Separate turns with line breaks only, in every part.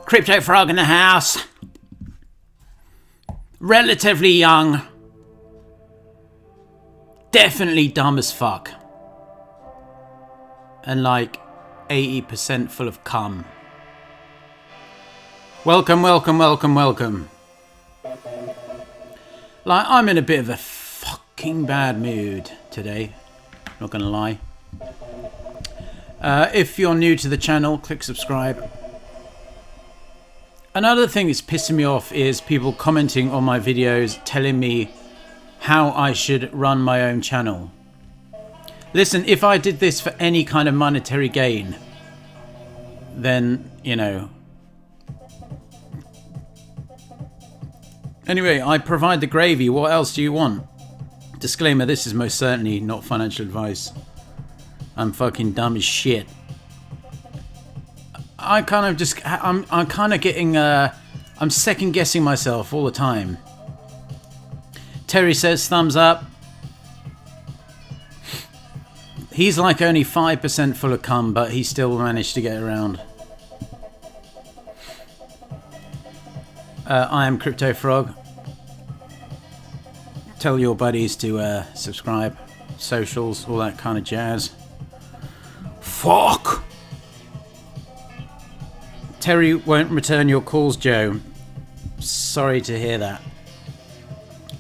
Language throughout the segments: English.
Crypto Frog in the house. Relatively young. Definitely dumb as fuck. And like 80% full of cum. Welcome, welcome, welcome, welcome. Like, I'm in a bit of a fucking bad mood today. Not gonna lie. If you're new to the channel, click subscribe. Another thing that's pissing me off is people commenting on my videos telling me how I should run my own channel. Listen, if I did this for any kind of monetary gain, then, you know. Anyway, I provide the gravy. What else do you want? Disclaimer, this is most certainly not financial advice. I'm fucking dumb as shit. I kind of just, I'm kind of getting, I'm second guessing myself all the time. Terry says thumbs up. He's like only 5% full of cum, but he still managed to get around. I am Crypto Frog. Tell your buddies to subscribe, socials, all that kind of jazz. Fuck! Terry won't return your calls, Joe. Sorry to hear that.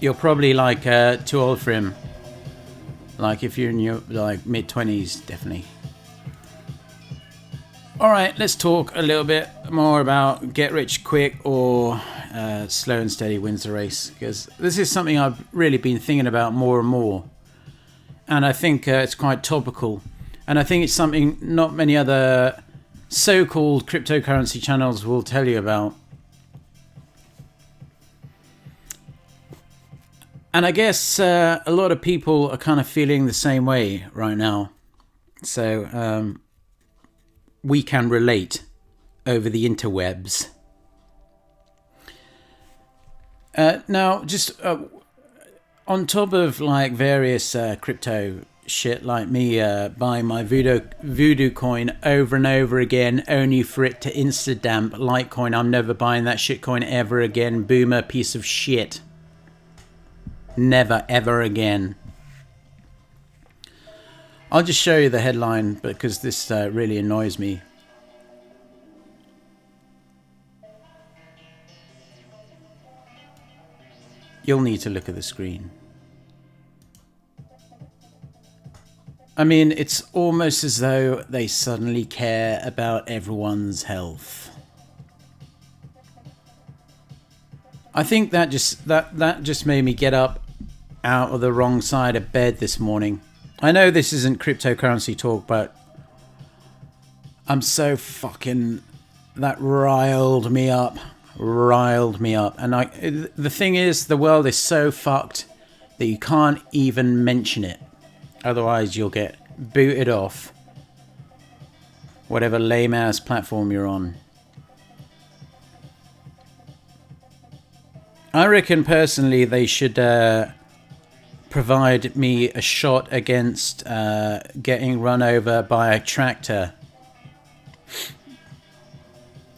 You're probably like too old for him. Like if you're in your like mid-20s, definitely. All right, let's talk a little bit more about get rich quick or slow and steady wins the race, because this is something I've really been thinking about more and more, and I think it's quite topical, and I think it's something not many other so-called cryptocurrency channels will tell you about. And I guess a lot of people are kind of feeling the same way right now. So we can relate over the interwebs. Now, just on top of like various crypto shit, like me buying my voodoo coin over and over again, only for it to insta-damp. Litecoin, I'm never buying that shit coin ever again. Boomer piece of shit. Never ever again. I'll just show you the headline because this really annoys me. You'll need to look at the screen. I mean, it's almost as though they suddenly care about everyone's health. I think that just made me get up out of the wrong side of bed this morning. I know this isn't cryptocurrency talk, but I'm so fucking... That riled me up. Riled me up. And the thing is, the world is so fucked that you can't even mention it. Otherwise, you'll get booted off whatever lame-ass platform you're on. I reckon, personally, they should provide me a shot against getting run over by a tractor.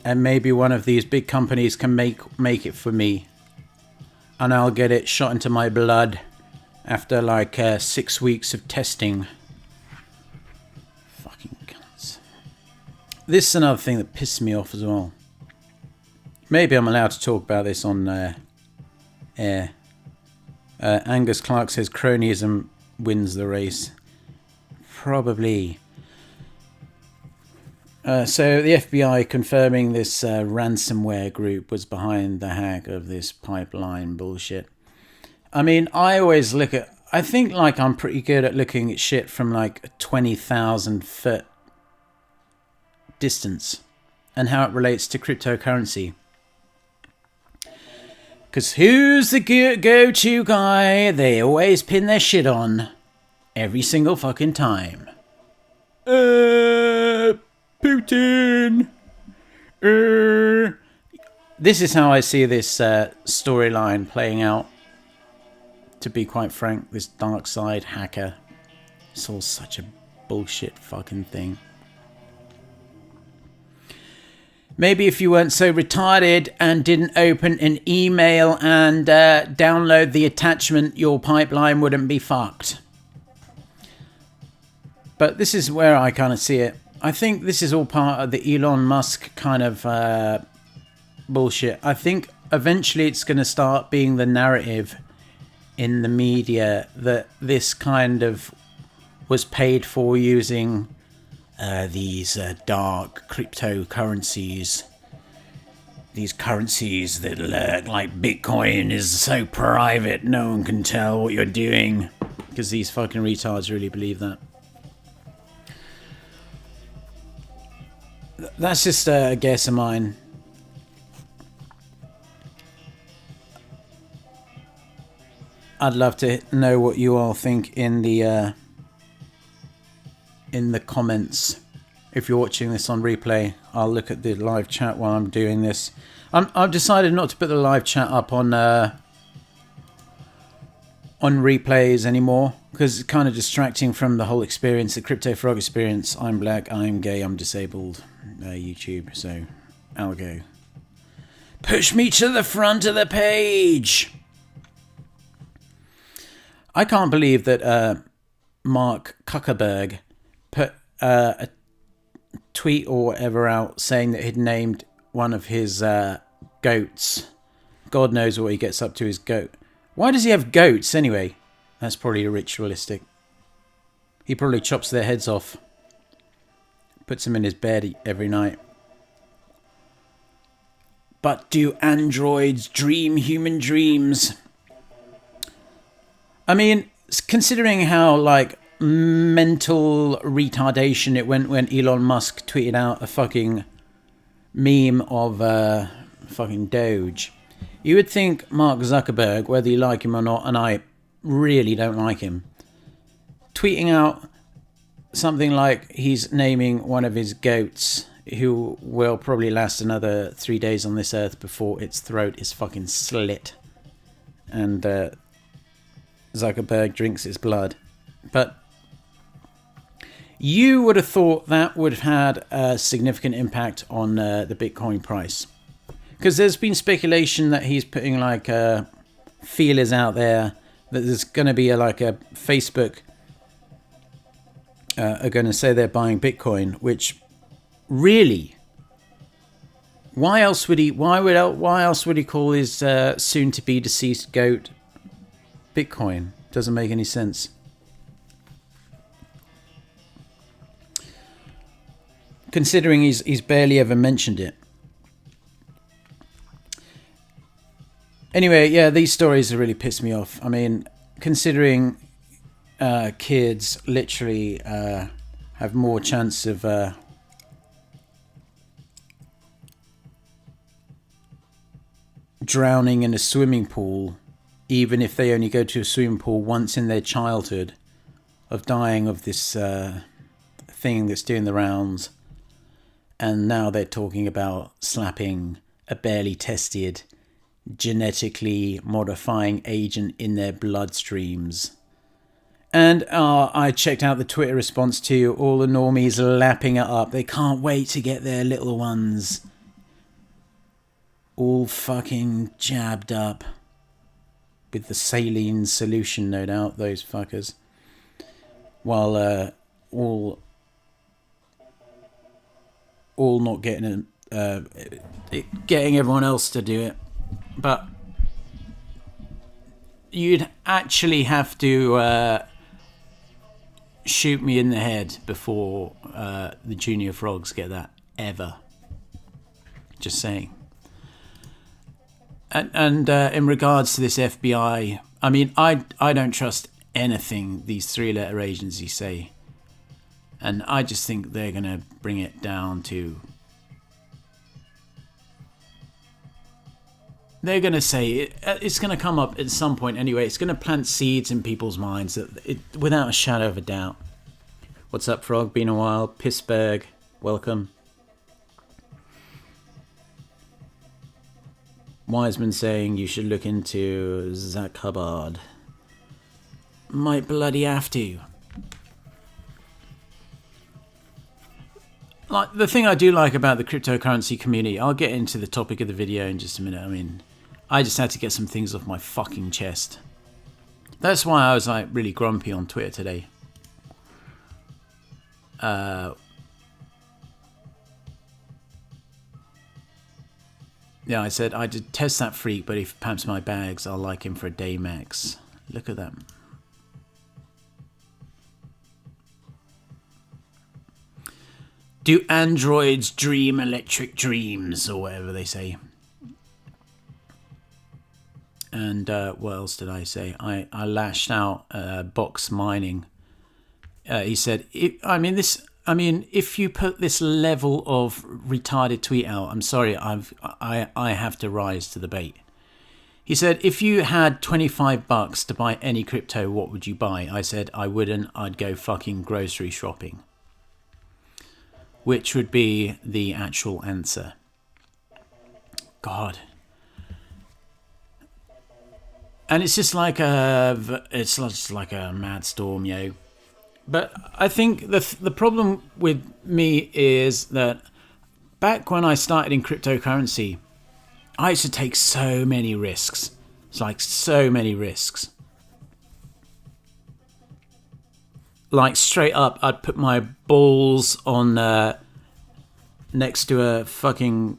And maybe one of these big companies can make it for me. And I'll get it shot into my blood after like 6 weeks of testing. Fucking cunts. This is another thing that pissed me off as well. Maybe I'm allowed to talk about this on air. Angus Clark says cronyism wins the race. Probably. So the FBI confirming this ransomware group was behind the hack of this pipeline bullshit. I mean, I always look at... I think like I'm pretty good at looking at shit from like a 20,000 foot distance and how it relates to cryptocurrency. Because who's the go-to guy they always pin their shit on every single fucking time? Putin. This is how I see this storyline playing out. To be quite frank, this dark side hacker. It's all such a bullshit fucking thing. Maybe if you weren't so retarded and didn't open an email and download the attachment, your pipeline wouldn't be fucked. But this is where I kind of see it. I think this is all part of the Elon Musk kind of bullshit. I think eventually it's going to start being the narrative in the media that this kind of was paid for using these dark cryptocurrencies. These currencies that look like Bitcoin is so private, no one can tell what you're doing. Because these fucking retards really believe that. That's just a guess of mine. I'd love to know what you all think in the comments. If you're watching this on replay, I'll look at the live chat while I'm doing this. I've decided not to put the live chat up on replays anymore because it's kind of distracting from the whole experience, the Crypto Frog experience. I'm black, I'm gay, I'm disabled. YouTube, so I'll go. Push me to the front of the page. I can't believe that Mark Zuckerberg put a tweet or whatever out saying that he'd named one of his goats. God knows what he gets up to his goat. Why does he have goats anyway? That's probably ritualistic. He probably chops their heads off. Puts them in his bed every night. But do androids dream human dreams? I mean, considering how like mental retardation it went when Elon Musk tweeted out a fucking meme of fucking Doge, you would think Mark Zuckerberg, whether you like him or not, and I really don't like him, tweeting out something like he's naming one of his goats who will probably last another 3 days on this earth before its throat is fucking slit and Zuckerberg drinks its blood. But you would have thought that would have had a significant impact on the Bitcoin price, because there's been speculation that he's putting like feelers out there that there's going to be a Facebook are going to say they're buying Bitcoin, which really, why else would he call his soon to be deceased goat Bitcoin? Doesn't make any sense. Considering he's barely ever mentioned it. Anyway, yeah, these stories have really pissed me off. I mean, considering kids literally have more chance of drowning in a swimming pool, even if they only go to a swimming pool once in their childhood, of dying of this thing that's doing the rounds. And now they're talking about slapping a barely tested, genetically modifying agent in their bloodstreams. And I checked out the Twitter response too. All the normies lapping it up. They can't wait to get their little ones all fucking jabbed up. With the saline solution, no doubt, those fuckers. While all not getting getting everyone else to do it. But you'd actually have to shoot me in the head before the junior frogs get that, ever. Just saying. And in regards to this FBI, I mean, I don't trust anything these three-letter agencies say. And I just think they're going to bring it down to... They're going to say, it's going to come up at some point anyway. It's going to plant seeds in people's minds that without a shadow of a doubt. What's up, Frog? Been a while. Pissberg, welcome. Wiseman saying you should look into Zach Hubbard. Might bloody have to. Like, the thing I do like about the cryptocurrency community, I'll get into the topic of the video in just a minute. I mean, I just had to get some things off my fucking chest. That's why I was like really grumpy on Twitter today. Yeah, I said I detest that freak, but if he pamps my bags, I'll like him for a day max. Look at that. Do androids dream electric dreams, or whatever they say? And what else did I say? I lashed out Box Mining. He said, if you put this level of retarded tweet out, I'm sorry, I have to rise to the bait. He said, if you had $25 to buy any crypto, what would you buy? I said, I wouldn't. I'd go fucking grocery shopping. Which would be the actual answer. God. And it's just like it's just like a mad storm, yo. But I think the problem with me is that back when I started in cryptocurrency, I used to take so many risks. It's like so many risks. Like straight up, I'd put my balls on next to a fucking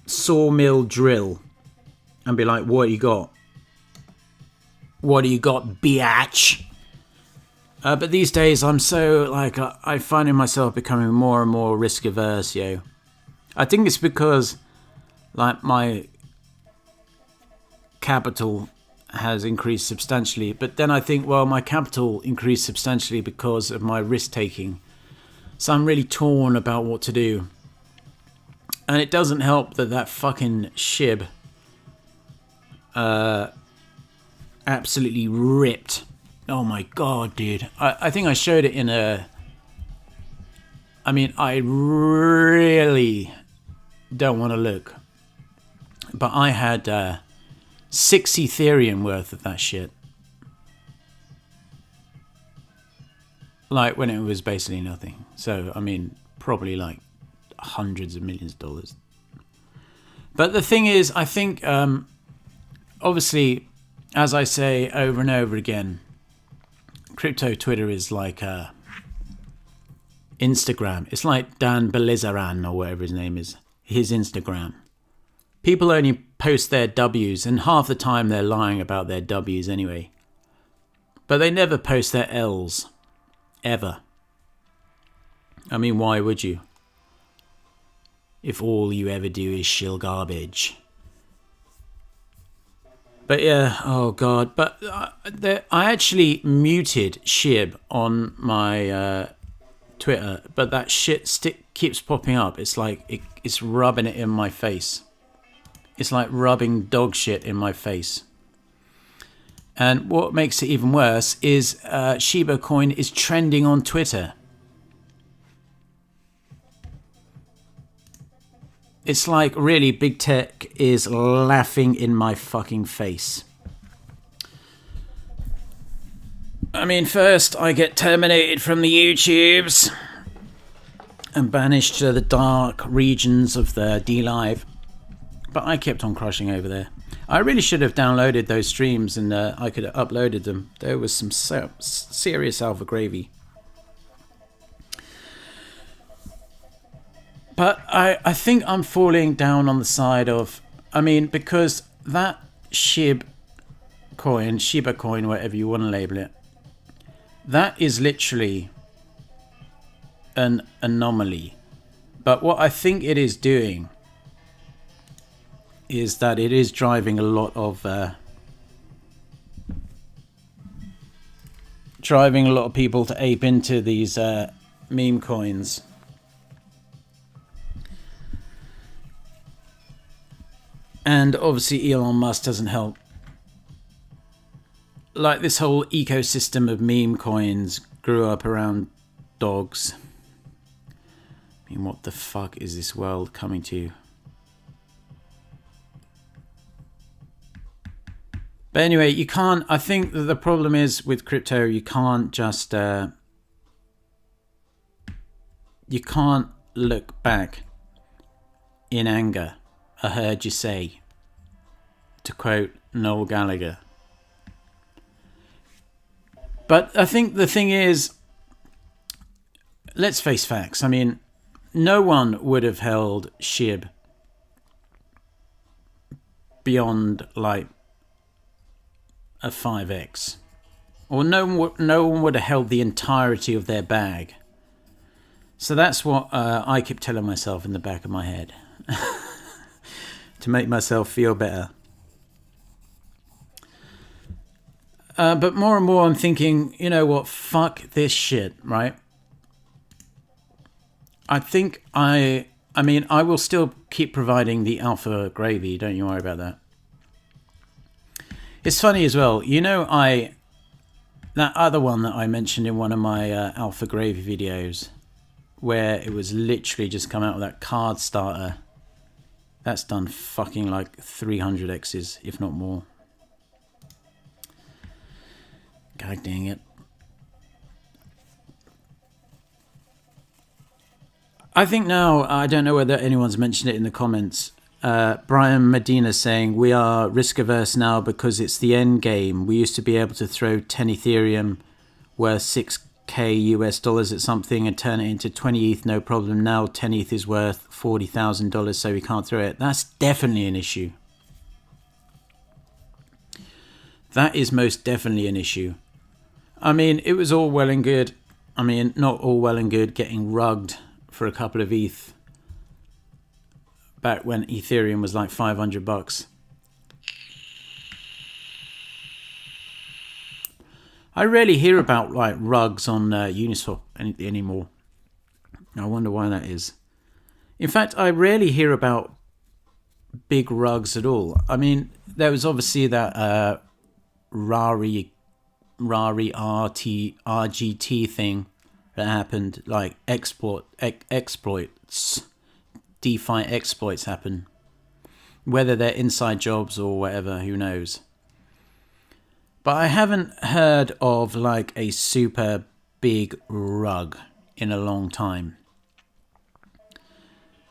sawmill drill and be like, what do you got? What do you got, biatch? But these days, I'm so, like, I find myself becoming more and more risk averse, yo. I think it's because, like, my capital has increased substantially. But then I think, well, my capital increased substantially because of my risk taking. So I'm really torn about what to do. And it doesn't help that fucking shib absolutely ripped. Oh my god, dude. I think I showed it in a... I mean, I really don't want to look. But I had 6 Ethereum worth of that shit. Like, when it was basically nothing. So, I mean, probably like hundreds of millions of dollars. But the thing is, I think, obviously, as I say over and over again, crypto Twitter is like Instagram. It's like Dan Belizaran or whatever his name is. His Instagram. People only post their W's, and half the time they're lying about their W's anyway. But they never post their L's. Ever. I mean, why would you? If all you ever do is shill garbage. But yeah, oh god. But I actually muted Shib on my Twitter, but that shit keeps popping up. It's like it's rubbing it in my face. It's like rubbing dog shit in my face. And what makes it even worse is Shiba coin is trending on Twitter. It's like really big tech is laughing in my fucking face. I mean, first I get terminated from the YouTubes and banished to the dark regions of the D-Live. But I kept on crushing over there. I really should have downloaded those streams and I could have uploaded them. There was some serious alpha gravy. But I think I'm falling down on the side of... I mean, because that Shiba coin, whatever you want to label it, that is literally an anomaly. But what I think it is doing is that it is driving a lot of people to ape into these meme coins. And obviously Elon Musk doesn't help. Like this whole ecosystem of meme coins grew up around dogs. I mean, what the fuck is this world coming to? But anyway, you can't... I think that the problem is with crypto, you can't just... you can't look back in anger. I heard you say, to quote Noel Gallagher. But I think the thing is, let's face facts. I mean, no one would have held SHIB beyond like a 5x. Or no one would have held the entirety of their bag. So that's what I keep telling myself in the back of my head. To make myself feel better. But more and more I'm thinking, you know what, fuck this shit, right? I think I mean, I will still keep providing the alpha gravy, don't you worry about that. It's funny as well, you know, that other one that I mentioned in one of my alpha gravy videos, where it was literally just come out with that card starter. That's done fucking like 300 X's, if not more. God dang it. I think now, I don't know whether anyone's mentioned it in the comments. Brian Medina saying, we are risk averse now because it's the end game. We used to be able to throw 10 Ethereum worth 6k US dollars at something and turn it into 20 ETH, no problem. Now 10 ETH is worth $40,000, so we can't throw it. That's definitely an issue. That is most definitely an issue. I mean, it was all well and good. I mean, not all well and good getting rugged for a couple of ETH back when Ethereum was like $500. I rarely hear about like rugs on Uniswap anymore. I wonder why that is. In fact, I rarely hear about big rugs at all. I mean, there was obviously that Rari RGT thing that happened, like exploits, DeFi exploits happen. Whether they're inside jobs or whatever, who knows. But I haven't heard of like a super big rug in a long time.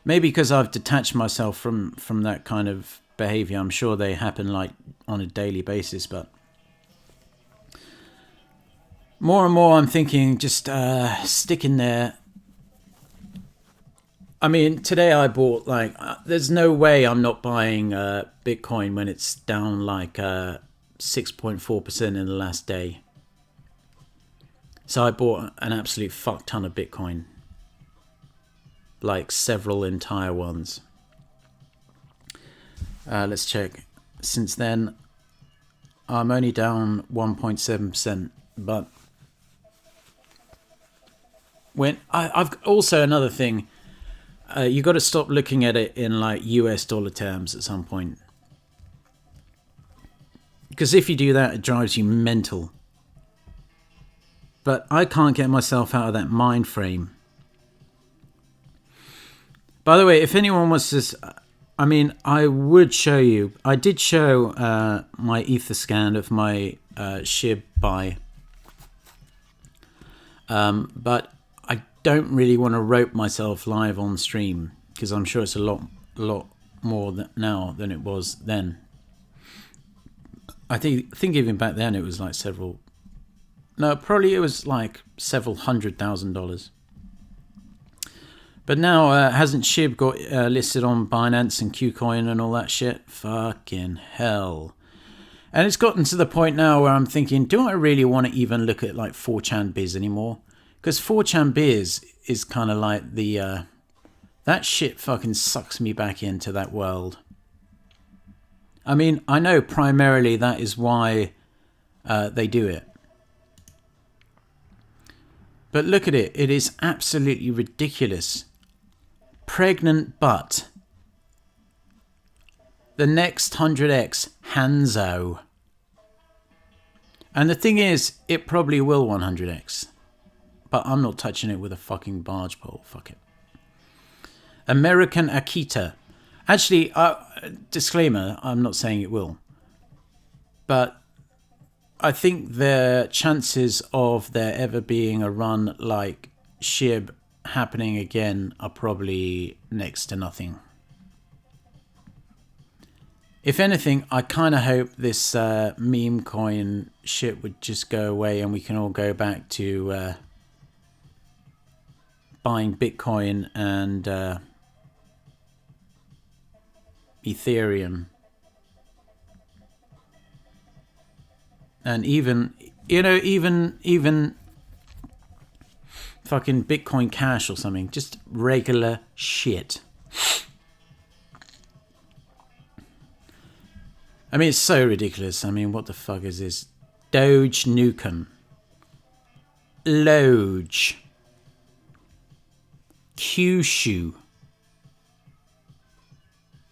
Maybe because I've detached myself from that kind of behavior. I'm sure they happen like on a daily basis, but more and more I'm thinking just stick in there. I mean, today I bought like, there's no way I'm not buying Bitcoin when it's down like 6.4% in the last day. So I bought an absolute fuck ton of Bitcoin. Like several entire ones. Let's check. Since then, I'm only down 1.7%. But when I've also another thing. you got to stop looking at it in like US dollar terms at some point. Because if you do that, it drives you mental. But I can't get myself out of that mind frame. By the way, if anyone wants to... I mean, I would show you... I did show my ether scan of my SHIB buy. But I don't really want to rope myself live on stream. Because I'm sure it's a lot more now than it was then. I think even back then it was like several... No, probably it was like several $100,000. But now, hasn't SHIB got listed on Binance and KuCoin and all that shit? Fucking hell. And it's gotten to the point now where I'm thinking, do I really want to even look at like 4chan Biz anymore? Because 4chan Biz is kind of like the... that shit fucking sucks me back into that world. I mean, I know primarily that is why they do it. But look at it. It is absolutely ridiculous. Pregnant butt. The next 100x Hanzo. And the thing is, it probably will 100x. But I'm not touching it with a fucking barge pole. Fuck it. American Akita. Actually, disclaimer, I'm not saying it will. But I think the chances of there ever being a run like SHIB happening again are probably next to nothing. If anything, I kind of hope this meme coin shit would just go away and we can all go back to buying Bitcoin and Ethereum. And even, you know, even fucking Bitcoin Cash or something. Just regular shit. I mean, it's so ridiculous. I mean, what the fuck is this? Doge Nukem. Loge. Kyushu.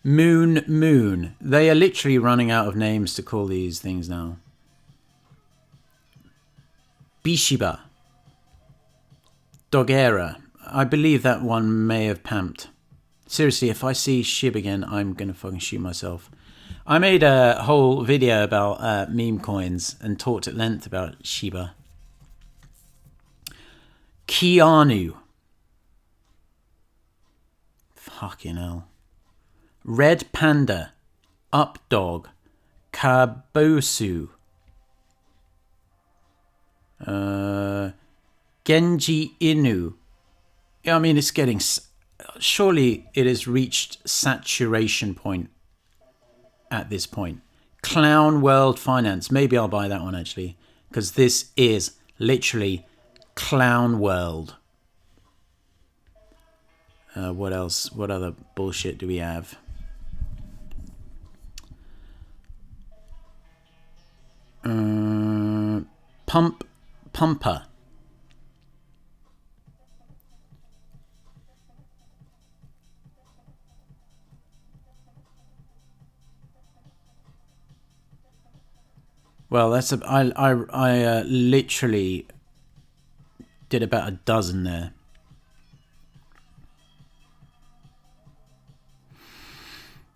Moon. They are literally running out of names to call these things now. Bishiba. Dogera. I believe that one may have pamped. Seriously, if I see SHIB again, I'm going to fucking shoot myself. I made a whole video about meme coins and talked at length about Shiba. Keanu. Fucking hell. Red Panda. Updog. Kabosu. Genji Inu. I mean, it's getting... Surely it has reached saturation point at this point. Clown World Finance. Maybe I'll buy that one, actually. Because this is literally Clown World. What else? What other bullshit do we have? Pumper. Well, that's a. I literally did about a dozen there.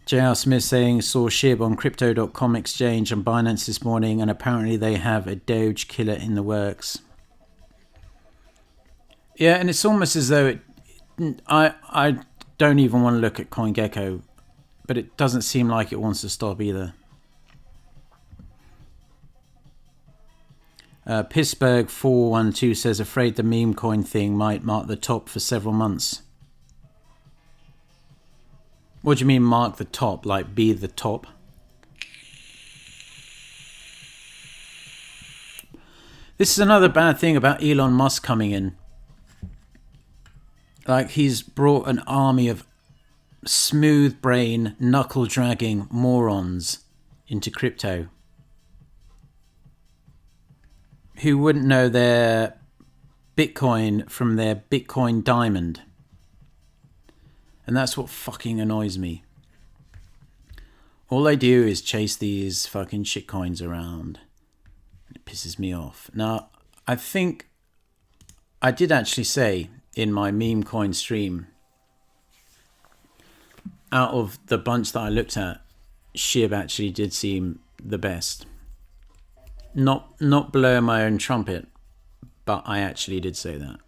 J.R. Smith saying saw SHIB on Crypto.com exchange and Binance this morning, and apparently they have a Doge killer in the works. Yeah, and it's almost as though I don't even want to look at CoinGecko, but it doesn't seem like it wants to stop either. Pittsburgh 412 says afraid the meme coin thing might mark the top for several months. What do you mean mark the top? Like be the top? This is another bad thing about Elon Musk coming in. Like, he's brought an army of smooth brain, knuckle dragging morons into crypto who wouldn't know their Bitcoin from their Bitcoin diamond. And that's what fucking annoys me. All they do is chase these fucking shitcoins around. It pisses me off. Now, I think I did actually say in my meme coin stream, out of the bunch that I looked at, SHIB actually did seem the best. Not blowing my own trumpet, but I actually did say that.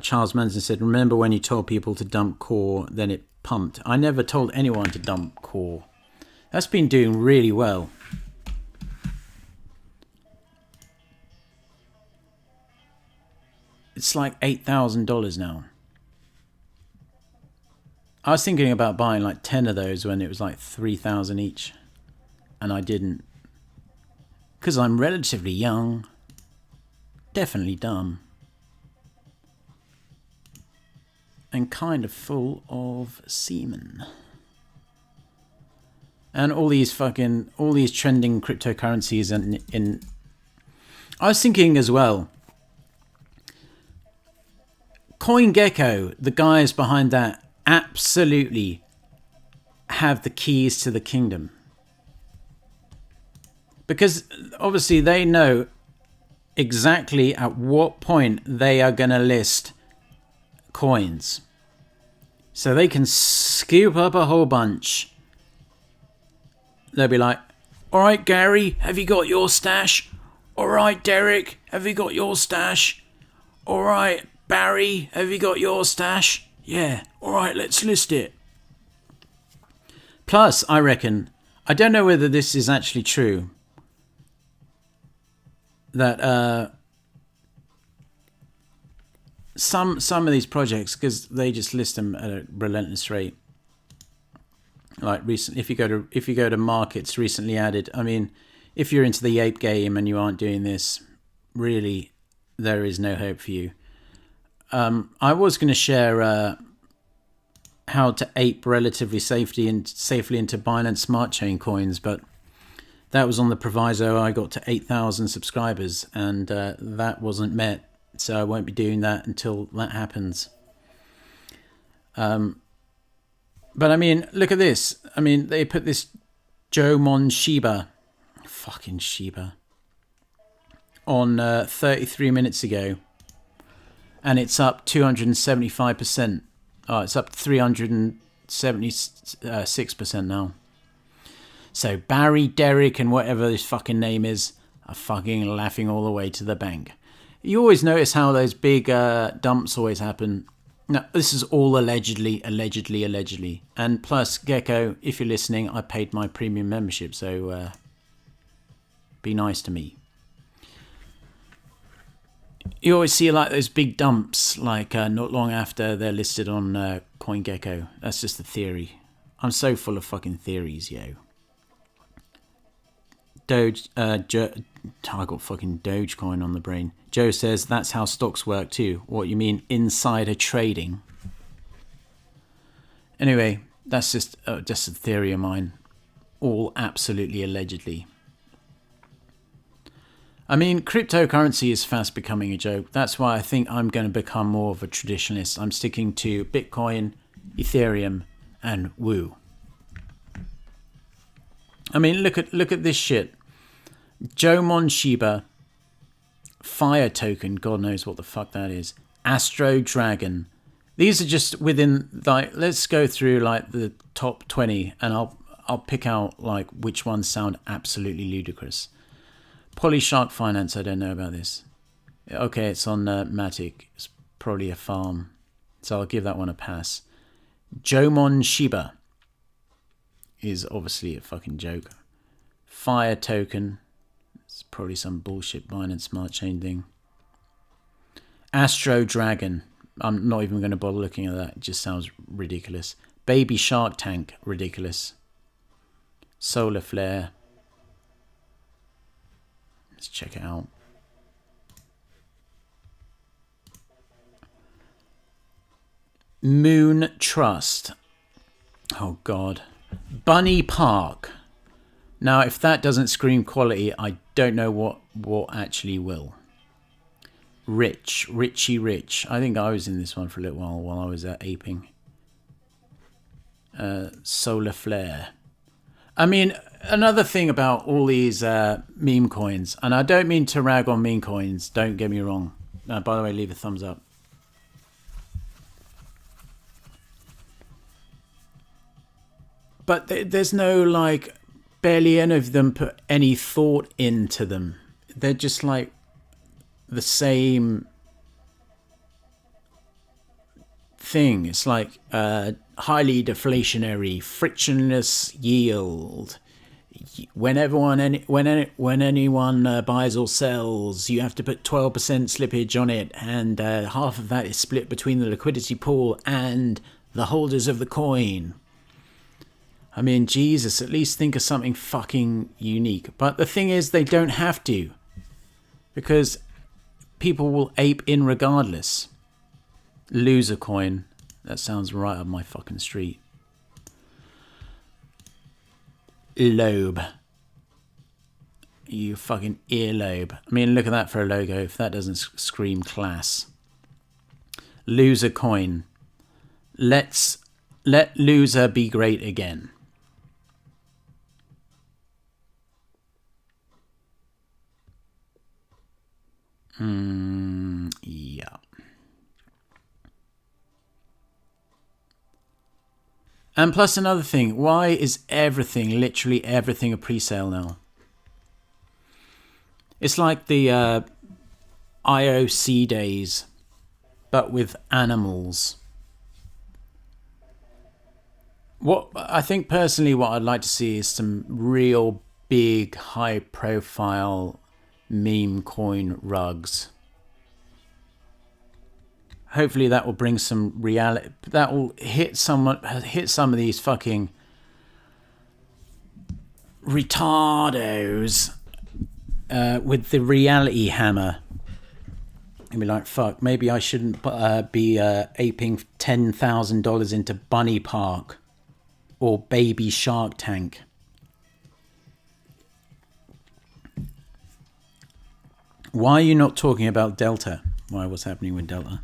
Charles Manson said, remember when you told people to dump core, then it pumped. I never told anyone to dump core. That's been doing really well. It's like $8,000 now. I was thinking about buying like 10 of those when it was like 3,000 each. And I didn't. Because I'm relatively young. Definitely dumb. And kind of full of semen. And all these trending cryptocurrencies in I was thinking as well, CoinGecko, the guys behind that, absolutely have the keys to the kingdom. Because obviously they know exactly at what point they are going to list coins. So they can scoop up a whole bunch. They'll be like, all right, Gary, have you got your stash? All right, Derek, have you got your stash? All right, Barry, have you got your stash? Yeah, all right, let's list it. Plus, I reckon, I don't know whether this is actually true, that some of these projects, because they just list them at a relentless rate. Like recently, if you go to markets recently added, I mean, if you're into the ape game and you aren't doing this, really, there is no hope for you. I was going to share how to ape relatively safely into Binance Smart Chain coins, but that was on the proviso I got to 8,000 subscribers, and that wasn't met. So I won't be doing that until that happens. But I mean, look at this. I mean, they put this Jomon Shiba, fucking Shiba, on 33 minutes ago, and it's up 275%. Oh, it's up 376% now. So Barry, Derek, and whatever this fucking name is are fucking laughing all the way to the bank. You always notice how those big dumps always happen. Now, this is all allegedly. And plus, Gecko, if you're listening, I paid my premium membership, so be nice to me. You always see like those big dumps, like not long after they're listed on CoinGecko. That's just a theory. I'm so full of fucking theories, yo. I got fucking Dogecoin on the brain. Joe says that's how stocks work too. What, you mean insider trading? Anyway, that's just a theory of mine. All absolutely allegedly. I mean, cryptocurrency is fast becoming a joke. That's why I think I'm going to become more of a traditionalist. I'm sticking to Bitcoin, Ethereum, and Woo. I mean, look at this shit. Jomon Shiba, Fire Token, God knows what the fuck that is. Astro Dragon. These are just within, like, let's go through like the top 20, and I'll pick out like which ones sound absolutely ludicrous. Polyshark Finance, I don't know about this. Okay, it's on Matic. It's probably a farm, so I'll give that one a pass. Jomon Shiba is obviously a fucking joke. Fire Token, it's probably some bullshit Binance Smart Chain thing. Astro Dragon, I'm not even going to bother looking at that. It just sounds ridiculous. Baby Shark Tank, ridiculous. Solar Flare. Let's check it out. Moon Trust. Oh God. Bunny Park. Now, if that doesn't scream quality, I don't know what actually will. Richie Rich. I think I was in this one for a little while I was aping. Solar Flare. I mean, another thing about all these meme coins, and I don't mean to rag on meme coins, don't get me wrong. By the way, leave a thumbs up. But there's no, like, barely any of them put any thought into them. They're just like the same thing. It's like highly deflationary, frictionless yield. When anyone buys or sells, you have to put 12% slippage on it, and half of that is split between the liquidity pool and the holders of the coin. I mean, Jesus, at least think of something fucking unique. But the thing is, they don't have to, because people will ape in regardless. Loser coin. That sounds right up my fucking street. Lobe. You fucking earlobe. I mean, look at that for a logo, if that doesn't scream class. Loser coin. Let loser be great again. Yeah. And plus another thing, why is everything, literally everything, a pre-sale now? It's like the IOC days, but with animals. What I think personally, what I'd like to see is some real big, high-profile meme coin rugs. Hopefully that will bring some reality. That will hit some of these fucking retardos with the reality hammer. And be like, fuck, maybe I shouldn't be aping $10,000 into Bunny Park or Baby Shark Tank. Why are you not talking about Delta? Why? What's happening with Delta?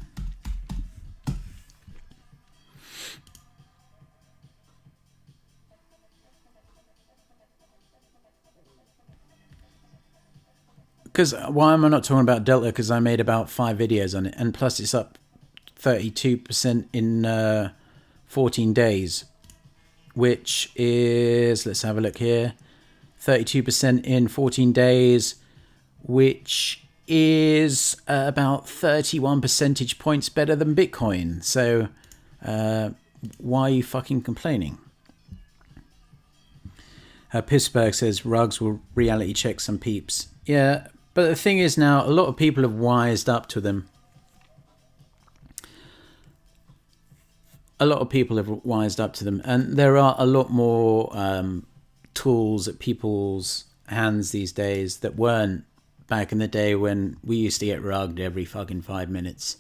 Because why am I not talking about Delta? Because I made about 5 videos on it, and plus it's up 32% in 14 days, which is, let's have a look here, 32% in 14 days, which is about 31 percentage points better than Bitcoin. So why are you fucking complaining? Pittsburgh says rugs will reality check some peeps. Yeah, but the thing is now, a lot of people have wised up to them. A lot of people have wised up to them, and there are a lot more tools at people's hands these days that weren't back in the day when we used to get rugged every fucking 5 minutes.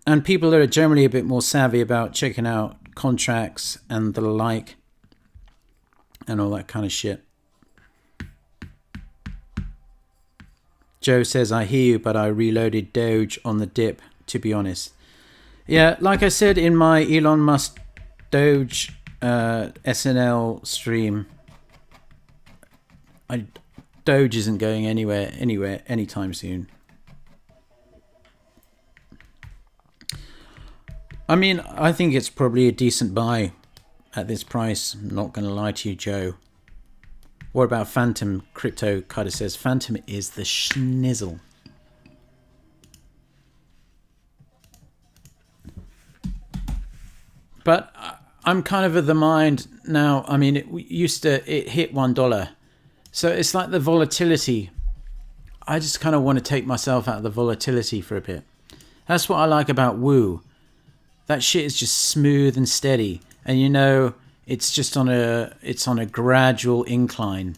And people are generally a bit more savvy about checking out contracts and the like and all that kind of shit. Joe says, I hear you, but I reloaded Doge on the dip, to be honest. Yeah, like I said in my Elon Musk Doge SNL stream, Doge isn't going anywhere anytime soon. I mean, I think it's probably a decent buy at this price. I'm not going to lie to you, Joe. What about Phantom? Crypto Cutter says Phantom is the schnizzle. But I'm kind of of the mind now. I mean, it hit $1. So it's like the volatility. I just kind of want to take myself out of the volatility for a bit. That's what I like about Woo. That shit is just smooth and steady. And you know, it's just on a gradual incline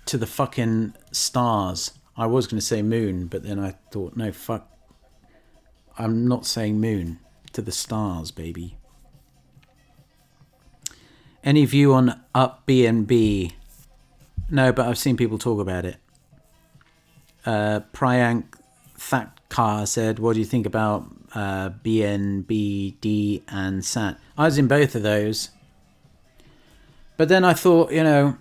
to the fucking stars. I was going to say moon, but then I thought, no, fuck. I'm not saying moon. To the stars, baby. Any view on Up BNB? No, but I've seen people talk about it. Priyank Fat Car said, what do you think about BNBD and SAT? I was in both of those. But then I thought, you know,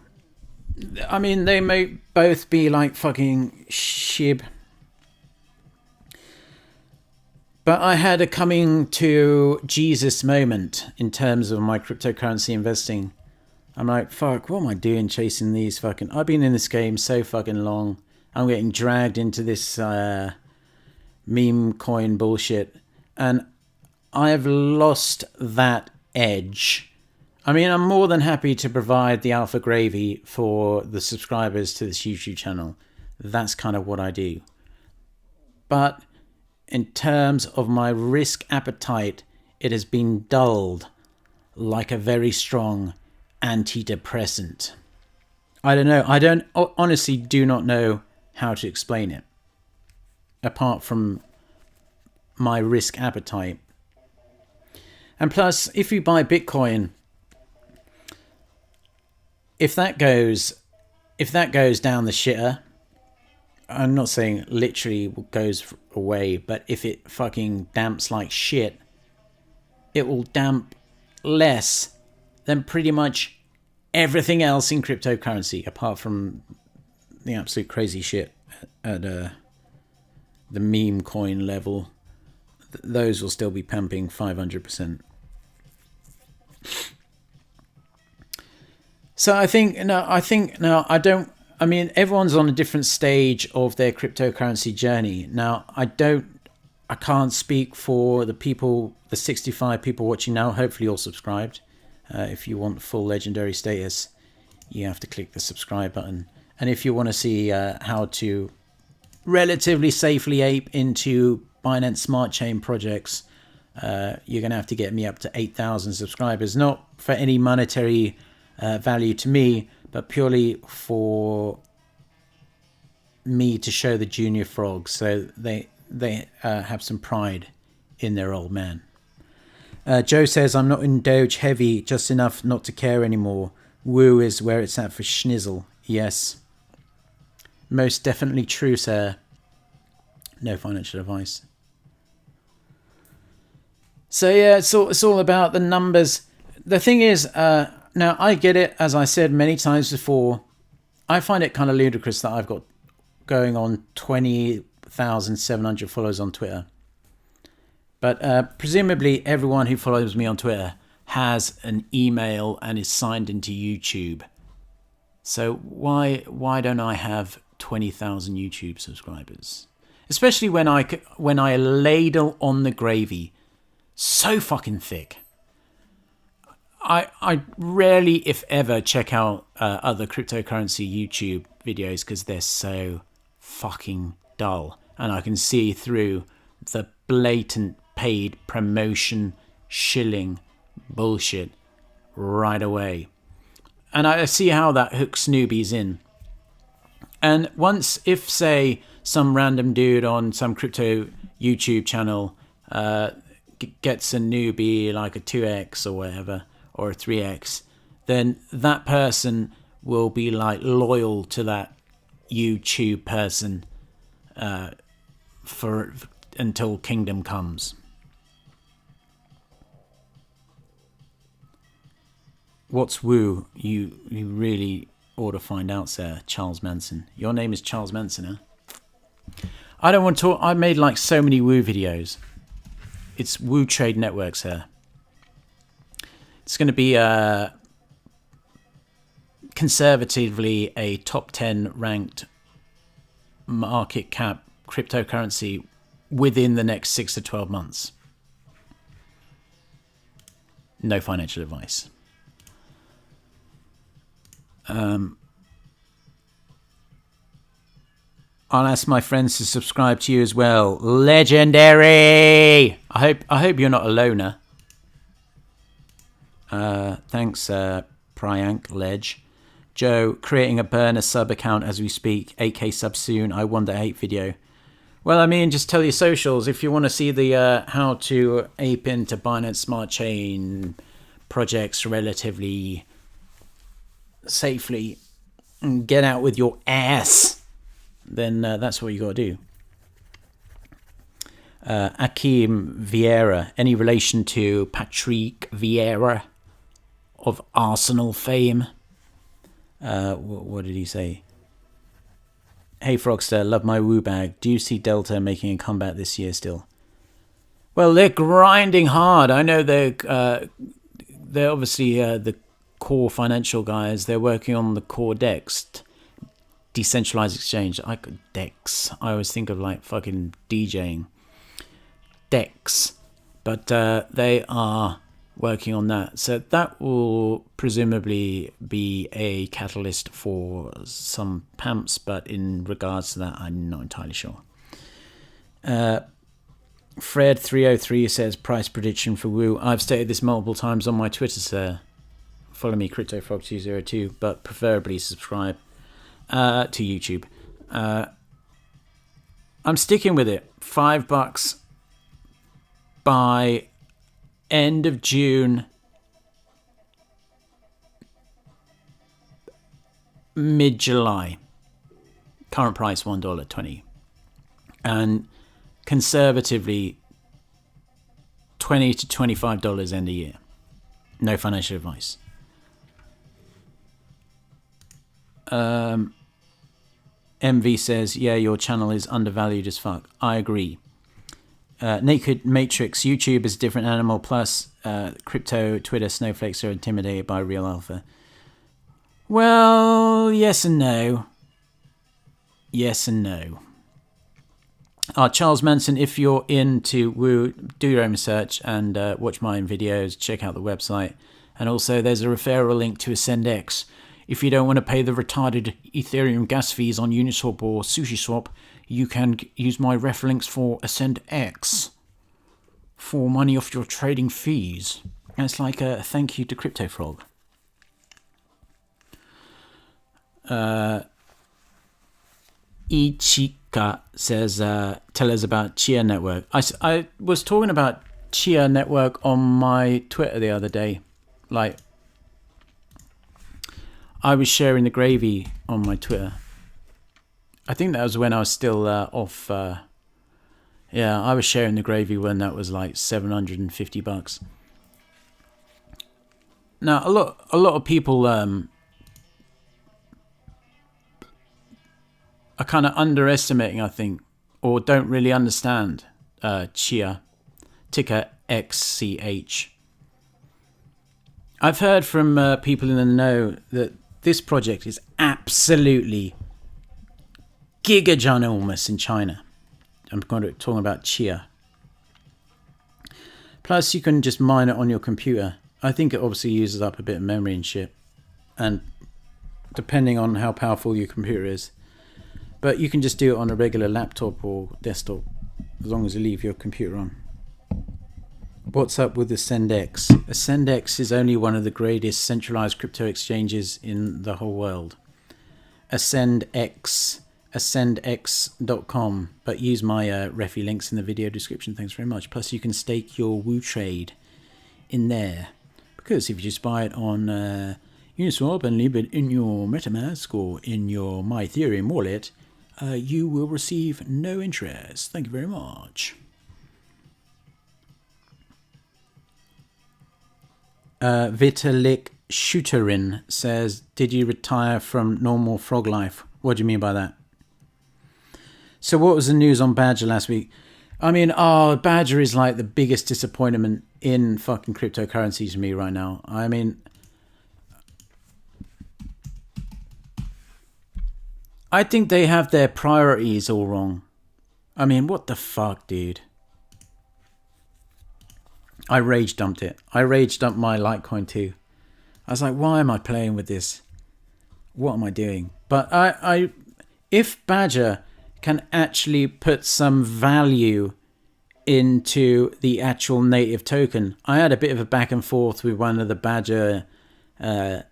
I mean, they may both be like fucking shib. But I had a coming to Jesus moment in terms of my cryptocurrency investing. I'm like, fuck, what am I doing chasing these fucking... I've been in this game so fucking long. I'm getting dragged into this meme coin bullshit. And I have lost that edge. I mean, I'm more than happy to provide the alpha gravy for the subscribers to this YouTube channel. That's kind of what I do. But in terms of my risk appetite, it has been dulled like a very strong antidepressant. I don't know. I honestly do not know how to explain it. Apart from my risk appetite. And plus, if you buy Bitcoin, if that goes down the shitter, I'm not saying literally goes away, but if it fucking damps like shit, it will damp less than pretty much everything else in cryptocurrency, apart from the absolute crazy shit at the meme coin level. Those will still be pumping 500%. So I mean, everyone's on a different stage of their cryptocurrency journey. Now, I can't speak for the 65 people watching now. Hopefully you're subscribed. If you want full legendary status, you have to click the subscribe button. And if you want to see how to relatively safely ape into Binance Smart Chain projects, you're going to have to get me up to 8,000 subscribers. Not for any monetary value to me, but purely for me to show the junior frogs so they have some pride in their old man. Joe says, I'm not in Doge heavy, just enough not to care anymore. Woo is where it's at for schnizzle. Yes. Most definitely true, sir. No financial advice. So yeah, it's all about the numbers. The thing is, now I get it, as I said many times before, I find it kind of ludicrous that I've got going on 20,700 followers on Twitter. But presumably everyone who follows me on Twitter has an email and is signed into YouTube. So why don't I have 20,000 YouTube subscribers? Especially when I ladle on the gravy so fucking thick. I rarely, if ever, check out other cryptocurrency YouTube videos because they're so fucking dull. And I can see through the blatant paid promotion shilling bullshit right away. And I see how that hooks newbies in. And once, if, say, some random dude on some crypto YouTube channel gets a newbie like a 2x or whatever, or a 3x, then that person will be like loyal to that YouTube person for until kingdom comes. What's woo? You really ought to find out, sir. Charles Manson. Your name is Charles Manson, huh? I don't want to talk. I made like so many woo videos. It's Woo Trade Networks here. It's going to be conservatively a top 10 ranked market cap cryptocurrency within the next 6 to 12 months. No financial advice. I'll ask my friends to subscribe to you as well. Legendary! I hope you're not a loner. Thanks, Priyank Ledge. Joe, creating a burner sub account as we speak. 8k subs soon. I wonder 8 video. Well, I mean, just tell your socials if you want to see the how to ape into Binance Smart Chain projects relatively safely and get out with your ass. Then that's what you got to do. Akeem Vieira, any relation to Patrick Vieira of Arsenal fame? What did he say? Hey Frogster, love my woo bag. Do you see Delta making a comeback this year still? Well, they're grinding hard. I know they're obviously the core financial guys. They're working on the core DEX, decentralized exchange. DEX. I always think of like fucking DJing. DEX. But they are working on that. So that will presumably be a catalyst for some pumps, but in regards to that, I'm not entirely sure. Fred303 says, price prediction for Woo. I've stated this multiple times on my Twitter, sir. Follow me, CryptoFrog202, but preferably subscribe to YouTube. I'm sticking with it. $5 by end of June, mid-July. Current price $1.20. And conservatively $20 to $25 end of year. No financial advice. MV says, yeah, your channel is undervalued as fuck. I agree. Naked Matrix, YouTube is a different animal. Plus, crypto, Twitter, snowflakes are intimidated by real alpha. Well, yes and no. Yes and no. Charles Manson, if you're into Woo, do your own research and watch my own videos. Check out the website. And also, there's a referral link to AscendX. If you don't want to pay the retarded Ethereum gas fees on Uniswap or SushiSwap, you can use my ref links for AscendX for money off your trading fees. And it's like a thank you to CryptoFrog. Ichika says, tell us about Chia Network. I was talking about Chia Network on my Twitter the other day. Like, I was sharing the gravy on my Twitter. I think that was when I was still off. Yeah, I was sharing the gravy when that was like $750. Now, a lot of people are kind of underestimating, I think, or don't really understand Chia, ticker XCH. I've heard from people in the know that this project is absolutely giga-ginormous in China. I'm talking about Chia. Plus, you can just mine it on your computer. I think it obviously uses up a bit of memory and shit. And depending on how powerful your computer is. But you can just do it on a regular laptop or desktop, as long as you leave your computer on. What's up with AscendX? AscendX is only one of the greatest centralized crypto exchanges in the whole world. AscendX, ascendx.com. But use my refi links in the video description. Thanks very much. Plus, you can stake your Woo trade in there. Because if you just buy it on Uniswap and leave it in your MetaMask or in your My Ethereum wallet, you will receive no interest. Thank you very much. Vitalik Shooterin says, did you retire from normal frog life? What do you mean by that? So what was the news on Badger last week? I mean, Badger is like the biggest disappointment in fucking cryptocurrencies for me right now. I mean, I think they have their priorities all wrong. I mean, what the fuck, dude? I rage dumped it. I rage dumped my Litecoin too. I was like, why am I playing with this? What am I doing? But if Badger can actually put some value into the actual native token. I had a bit of a back and forth with one of the Badger devs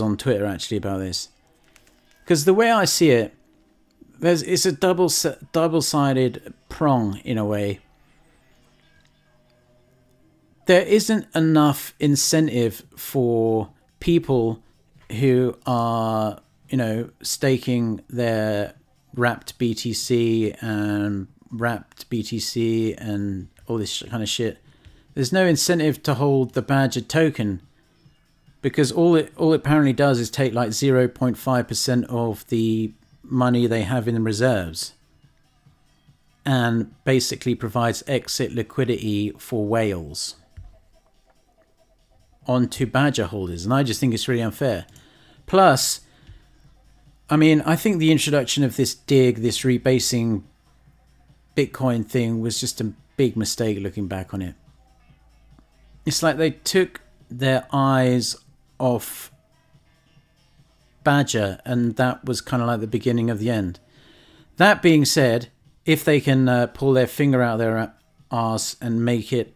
on Twitter actually about this. Because the way I see it, it's a double-sided prong in a way. There isn't enough incentive for people who are, staking their wrapped BTC and wrapped BTC and all this kind of shit, there's no incentive to hold the Badger token, because all it apparently does is take like 0.5% of the money they have in the reserves and basically provides exit liquidity for whales onto Badger holders. And I just think it's really unfair. Plus, I mean, I think the introduction of this this rebasing Bitcoin thing was just a big mistake looking back on it. It's like they took their eyes off Badger, and that was kind of like the beginning of the end. That being said, if they can pull their finger out their arse and make it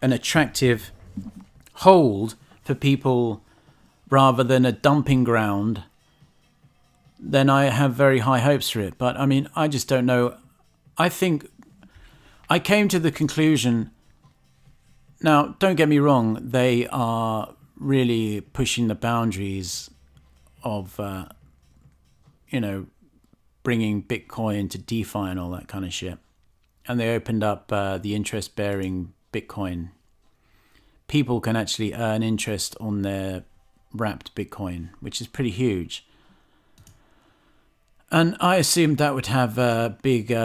an attractive hold for people rather than a dumping ground, then I have very high hopes for it. But I mean, I just don't know. I think I came to the conclusion. Now, don't get me wrong, they are really pushing the boundaries of, bringing Bitcoin to DeFi and all that kind of shit. And they opened up the interest-bearing Bitcoin. People can actually earn interest on their wrapped Bitcoin, which is pretty huge. And I assumed that would have a big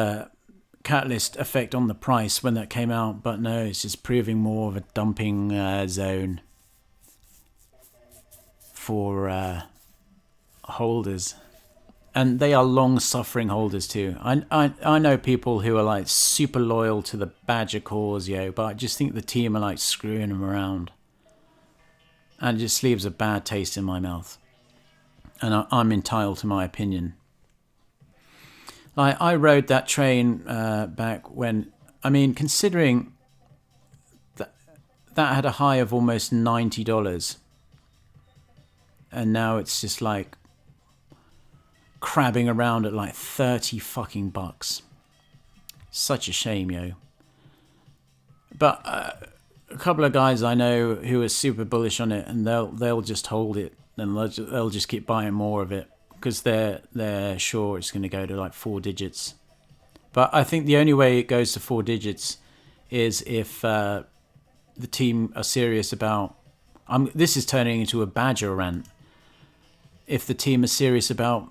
catalyst effect on the price when that came out, but no, it's just proving more of a dumping zone for holders. And they are long-suffering holders too. I know people who are like super loyal to the Badger cause, but I just think the team are like screwing them around. And it just leaves a bad taste in my mouth. And I'm entitled to my opinion. Like, I rode that train back when, I mean, considering that had a high of almost $90, and now it's just like crabbing around at like 30 fucking bucks. Such a shame, But a couple of guys I know who are super bullish on it, and they'll just hold it, and they'll just keep buying more of it, because they're sure it's going to go to like 4 digits. But I think the only way it goes to 4 digits is if the team are serious about... this is turning into a Badger rant. If the team is serious about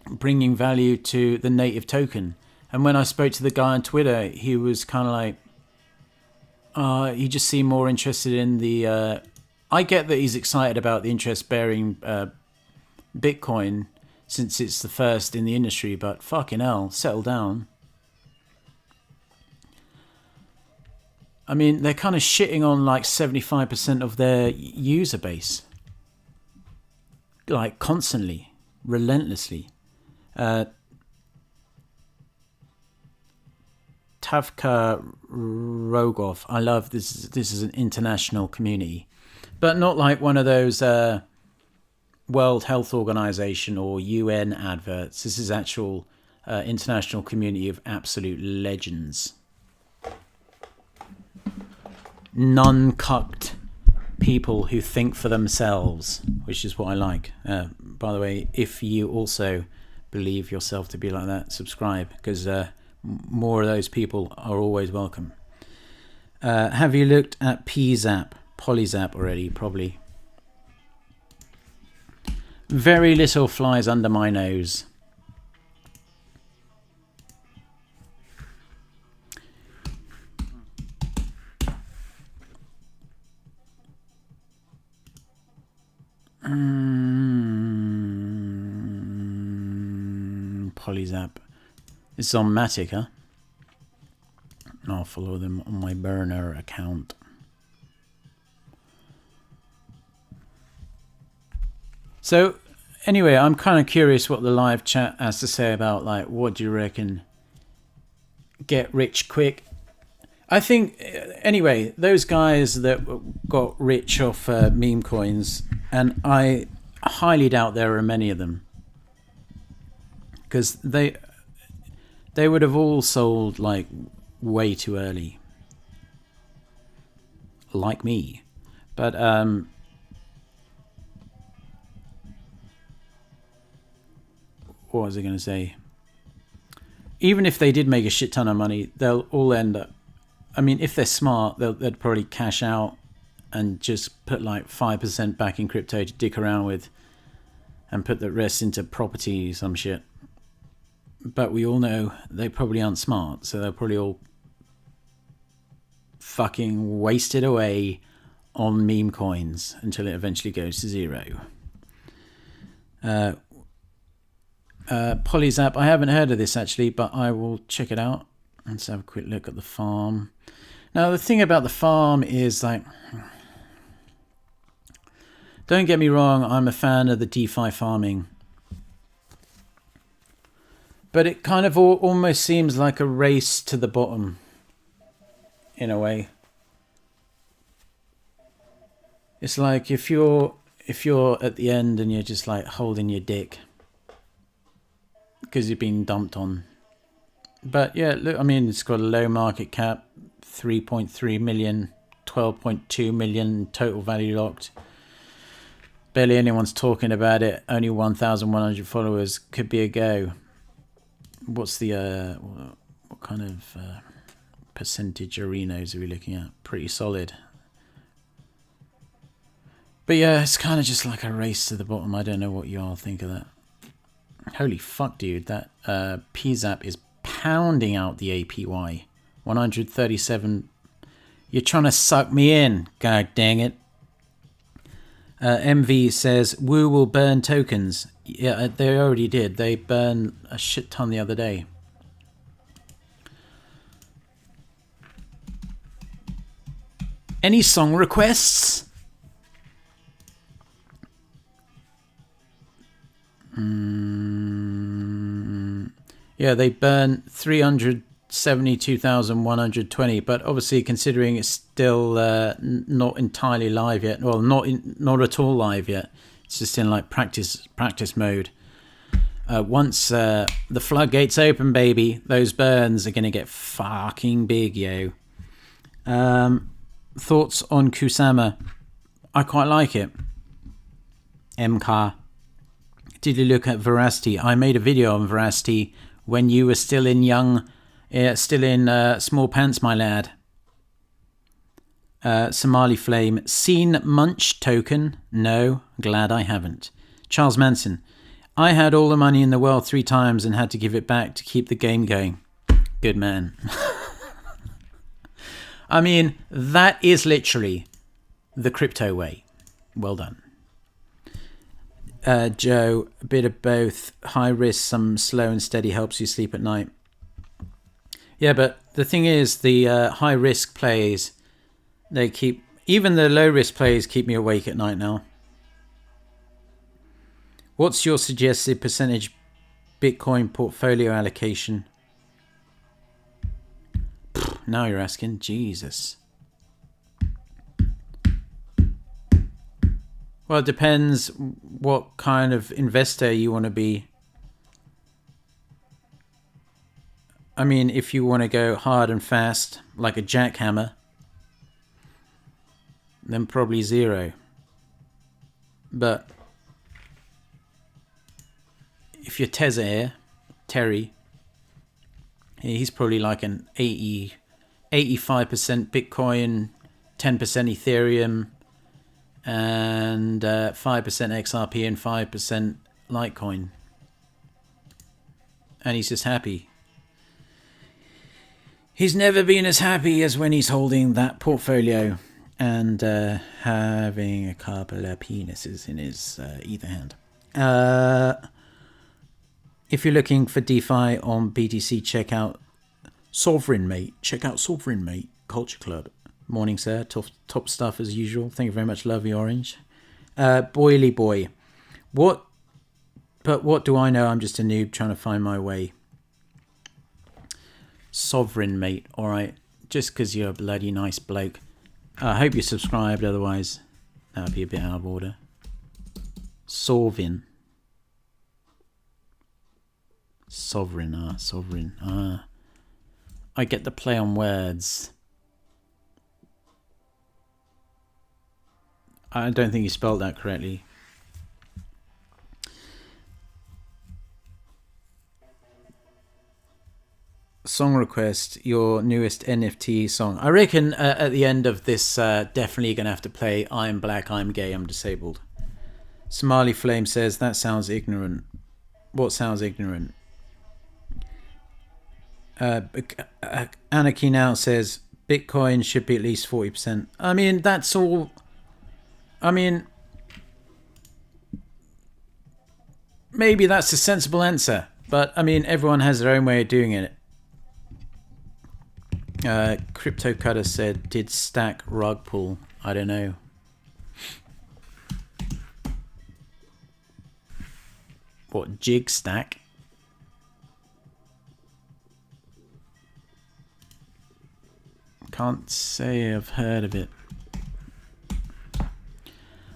bringing value to the native token. And when I spoke to the guy on Twitter, he was kind of like... he just seemed more interested in the... I get that he's excited about the interest-bearing... Bitcoin, since it's the first in the industry, but fucking hell, settle down. I mean, they're kind of shitting on like 75% of their user base, like constantly, relentlessly. Tavka Rogov, I love this. This is an international community, but not like one of those World Health Organization or UN adverts. This is actual international community of absolute legends. Non-cucked people who think for themselves, which is what I like. By the way, if you also believe yourself to be like that, subscribe, because more of those people are always welcome. Have you looked at Polyzap already? Probably. Very little flies under my nose. Polyzap. It's on Matic, huh? I'll follow them on my burner account. So, anyway, I'm kind of curious what the live chat has to say about, like, what do you reckon? Get rich quick. I think, anyway, those guys that got rich off meme coins, and I highly doubt there are many of them, because they would have all sold, like, way too early. Like me. But, what was I going to say? even if they did make a shit ton of money, they'll all end up, I mean, if they're smart, they'd probably cash out and just put like 5% back in crypto to dick around with and put the rest into property, some shit. But we all know they probably aren't smart, so they'll probably all fucking waste it away on meme coins until it eventually goes to zero. Polysap, I haven't heard of this actually, but I will check it out. Let's have a quick look at the farm. Now, the thing about the farm is, like, don't get me wrong, I'm a fan of the DeFi farming. But it kind of almost seems like a race to the bottom, in a way. It's like if you're at the end and you're just like holding your dick because you've been dumped on. But yeah, look, I mean, it's got a low market cap, 3.3 million, 12.2 million total value locked. Barely anyone's talking about it. Only 1,100 followers. Could be a go. What's the what kind of percentage arenas are we looking at? Pretty solid. But yeah, it's kind of just like a race to the bottom. I don't know what you all think of that. Holy fuck, dude. That PZAP is pounding out the APY. 137. You're trying to suck me in. God dang it. MV says, Woo will burn tokens. Yeah, they already did. They burned a shit ton the other day. Any song requests? Yeah, they burned 372,120, but obviously considering it's still not entirely live yet, well, not at all live yet. It's just in like practice mode. Once the floodgates open, baby, those burns are gonna get fucking big, yo. Thoughts on Kusama? I quite like it. MCAR. Did you look at Veracity? I made a video on Veracity when you were still in small pants, my lad. Somali Flame. Seen Munch token? No, glad I haven't. Charles Manson. I had all the money in the world 3 times and had to give it back to keep the game going. Good man. I mean, that is literally the crypto way. Well done. Joe, a bit of both. High risk, some slow and steady helps you sleep at night. Yeah, but the thing is, the high risk plays, they keep, even the low risk plays keep me awake at night now. What's your suggested percentage Bitcoin portfolio allocation? Now you're asking. Jesus. Well, it depends what kind of investor you want to be. I mean, if you want to go hard and fast, like a jackhammer, then probably 0. But if you're Terry, he's probably like an 85% Bitcoin, 10% Ethereum, and 5% XRP and 5% Litecoin. And he's just happy. He's never been as happy as when he's holding that portfolio and having a couple of penises in his either hand. If you're looking for DeFi on BTC, check out Sovereign, mate. Check out Sovereign, mate. Culture Club. Morning, sir. Top stuff as usual. Thank you very much. Love you, Orange. Boily boy. What do I know? I'm just a noob trying to find my way. Sovereign, mate. All right. Just because you're a bloody nice bloke. I hope you're subscribed. Otherwise, that would be a bit out of order. Sovereign. Sovereign. I get the play on words. I don't think you spelled that correctly. song request, your newest NFT song. I reckon at the end of this, definitely going to have to play I Am Black, I'm Gay, I'm Disabled. Somali Flame says, that sounds ignorant. What sounds ignorant? Anarchy Now says, Bitcoin should be at least 40%. I mean, that's all. I mean, maybe that's a sensible answer. But, I mean, everyone has their own way of doing it. Crypto Cutter said, did Stack rug pull? I don't know. What, Jig Stack? Can't say I've heard of it.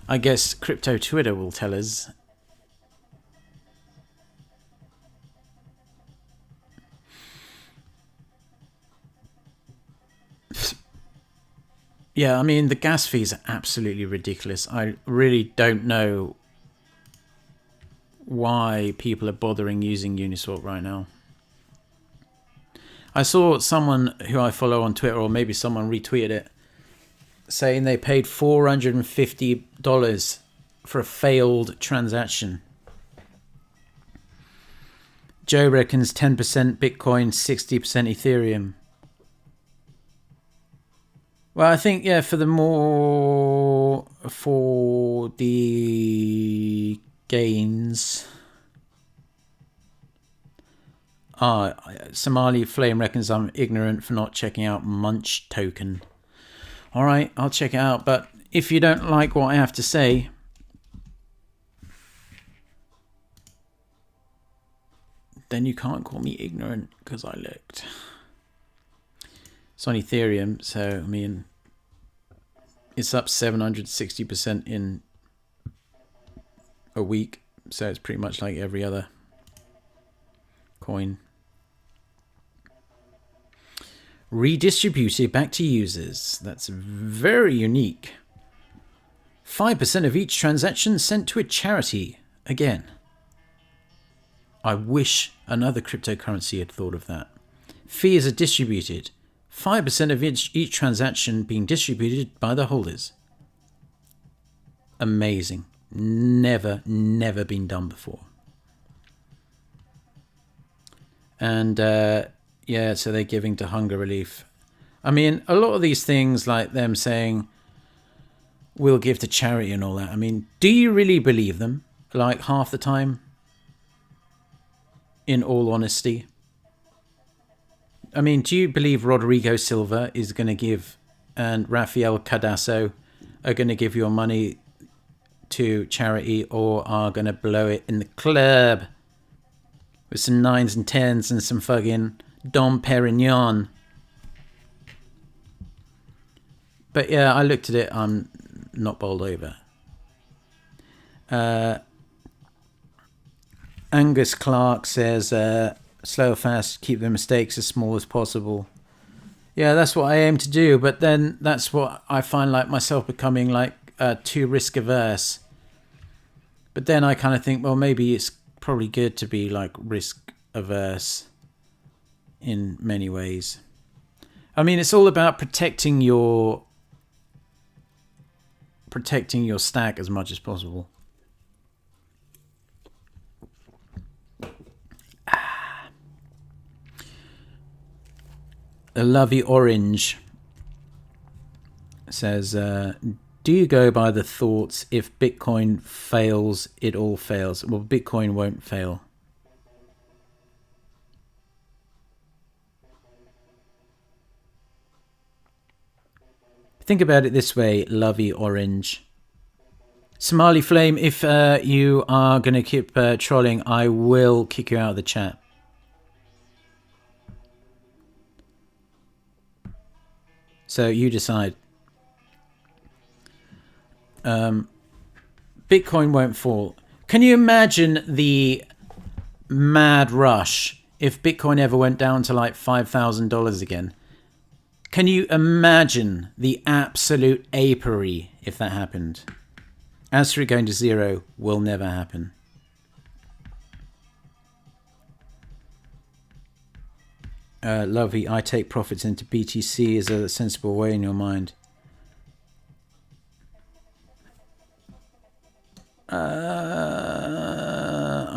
I guess Crypto Twitter will tell us. Yeah, I mean, the gas fees are absolutely ridiculous. I really don't know why people are bothering using Uniswap right now. I saw someone who I follow on Twitter, or maybe someone retweeted it, saying they paid $450 for a failed transaction. Joe reckons 10% Bitcoin, 60% Ethereum. Well, I think, yeah, for the gains. Somali Flame reckons I'm ignorant for not checking out Munch Token. All right, I'll check it out. But if you don't like what I have to say, then you can't call me ignorant because I looked. It's on Ethereum, so, I mean, it's up 760% in a week. So it's pretty much like every other coin. Redistributed back to users. That's very unique. 5% of each transaction sent to a charity. Again, I wish another cryptocurrency had thought of that. Fees are distributed. 5% of each transaction being distributed by the holders. Amazing. Never been done before. And yeah, so they're giving to hunger relief. I mean, a lot of these things, like them saying, we'll give to charity and all that. I mean, do you really believe them? Like half the time? In all honesty. I mean, do you believe Rodrigo Silva is going to give, and Rafael Cardasso are going to give your money to charity, or are going to blow it in the club with some 9s and 10s and some fucking Dom Perignon? But yeah, I looked at it. I'm not bowled over. Angus Clark says, slow or fast, keep the mistakes as small as possible. Yeah, that's what I aim to do. But then that's what I find like myself becoming like too risk averse. But then I kind of think, well, maybe it's probably good to be like risk averse in many ways. I mean, it's all about protecting your stack as much as possible. A Lovey Orange says, do you go by the thoughts, if Bitcoin fails, it all fails? Well, Bitcoin won't fail. Think about it this way, Lovey Orange. Somali Flame, if you are going to keep trolling, I will kick you out of the chat. So you decide. Bitcoin won't fall. Can you imagine the mad rush if Bitcoin ever went down to like $5,000 again? Can you imagine the absolute apery if that happened? As for it going to zero, will never happen. Lovey, I take profits into BTC. Is that a sensible way in your mind?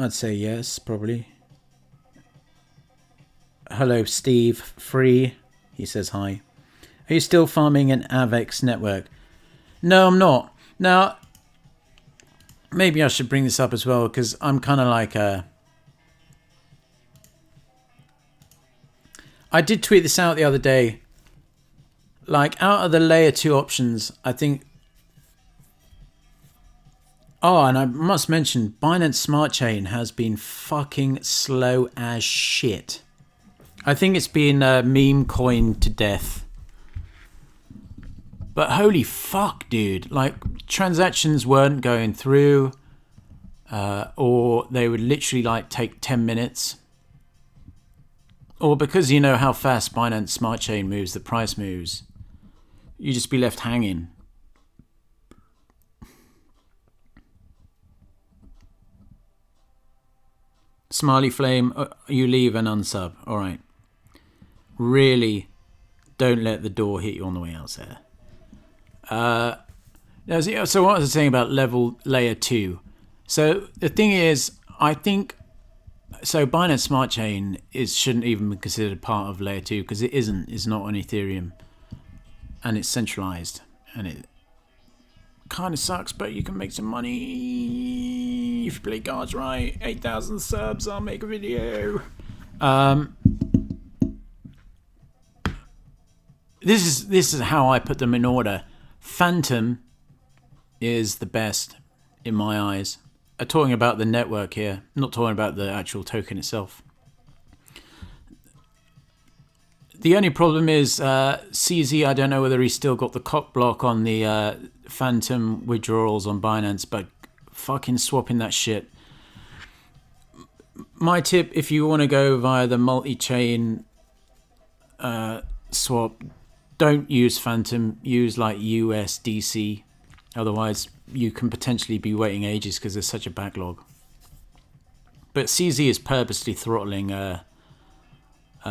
I'd say yes, probably. Hello, Steve. Free. He says hi. Are you still farming an Avex network? No, I'm not. Now, maybe I should bring this up as well, because I'm kind of like I did tweet this out the other day. Like, out of the layer 2 options, I think... Oh, and I must mention, Binance Smart Chain has been fucking slow as shit. I think it's been meme coined to death. But holy fuck, dude. Like, transactions weren't going through. Or they would literally, like, take 10 minutes. Or because you know how fast Binance Smart Chain moves, the price moves. You just be left hanging. Smiley Flame, you leave and unsub. All right. Really, don't let the door hit you on the way out there. So what was I saying about layer 2? So the thing is, I think, so Binance Smart Chain shouldn't even be considered part of layer 2 because it isn't. It's not on Ethereum. And it's centralized. And it kind of sucks, but you can make some money if you play cards right. 8,000 subs, I'll make a video. This is how I put them in order. Phantom is the best in my eyes. I'm talking about the network here, not talking about the actual token itself. The only problem is CZ, I don't know whether he's still got the cock block on the Phantom withdrawals on Binance, but fucking swapping that shit. My tip, if you want to go via the multi-chain swap, don't use Phantom, use like USDC. Otherwise, you can potentially be waiting ages because there's such a backlog. But CZ is purposely throttling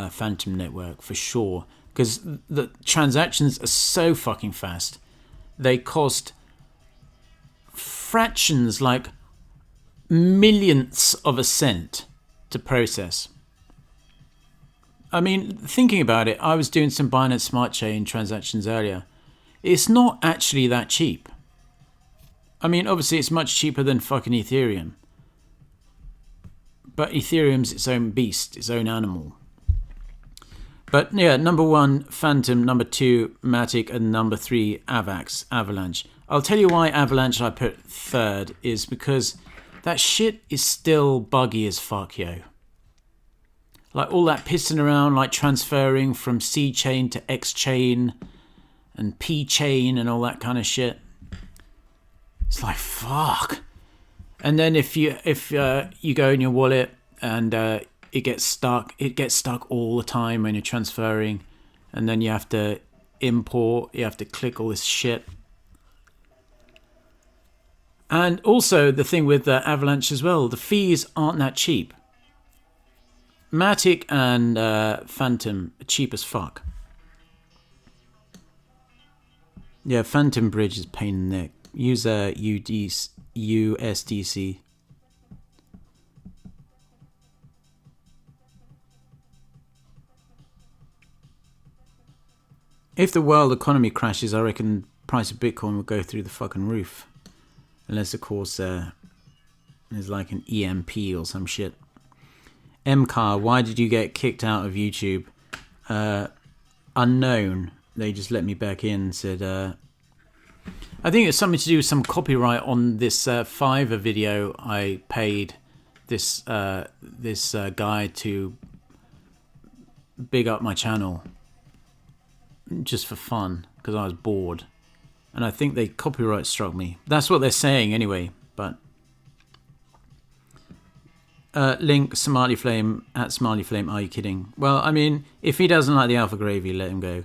Phantom network for sure, because the transactions are so fucking fast. They cost fractions, like millionths of a cent to process. I mean, thinking about it, I was doing some Binance Smart Chain transactions earlier. It's not actually that cheap. I mean, obviously it's much cheaper than fucking Ethereum. But Ethereum's its own beast, its own animal. But yeah, number 1, Phantom, number 2, Matic, and number 3, Avalanche. I'll tell you why Avalanche I put third is because that shit is still buggy as fuck, yo. Like all that pissing around, like transferring from C chain to X chain and P chain and all that kind of shit. It's like, fuck. And then if you go in your wallet and it gets stuck all the time when you're transferring, and then you have to import, you have to click all this shit. And also the thing with Avalanche as well, the fees aren't that cheap. Matic and Phantom are cheap as fuck. Yeah, Phantom Bridge is pain in the neck. Use USDC. If the world economy crashes, I reckon the price of Bitcoin will go through the fucking roof. Unless, of course, there's like an EMP or some shit. MCAR, why did you get kicked out of YouTube? Unknown. They just let me back in and said... I think it's something to do with some copyright on this Fiverr video I paid this guy to big up my channel. Just for fun, because I was bored. And I think they copyright struck me. That's what they're saying anyway, but... Link, Smiley Flame, at Smiley Flame, are you kidding? Well, I mean, if he doesn't like the Alpha Gravy, let him go.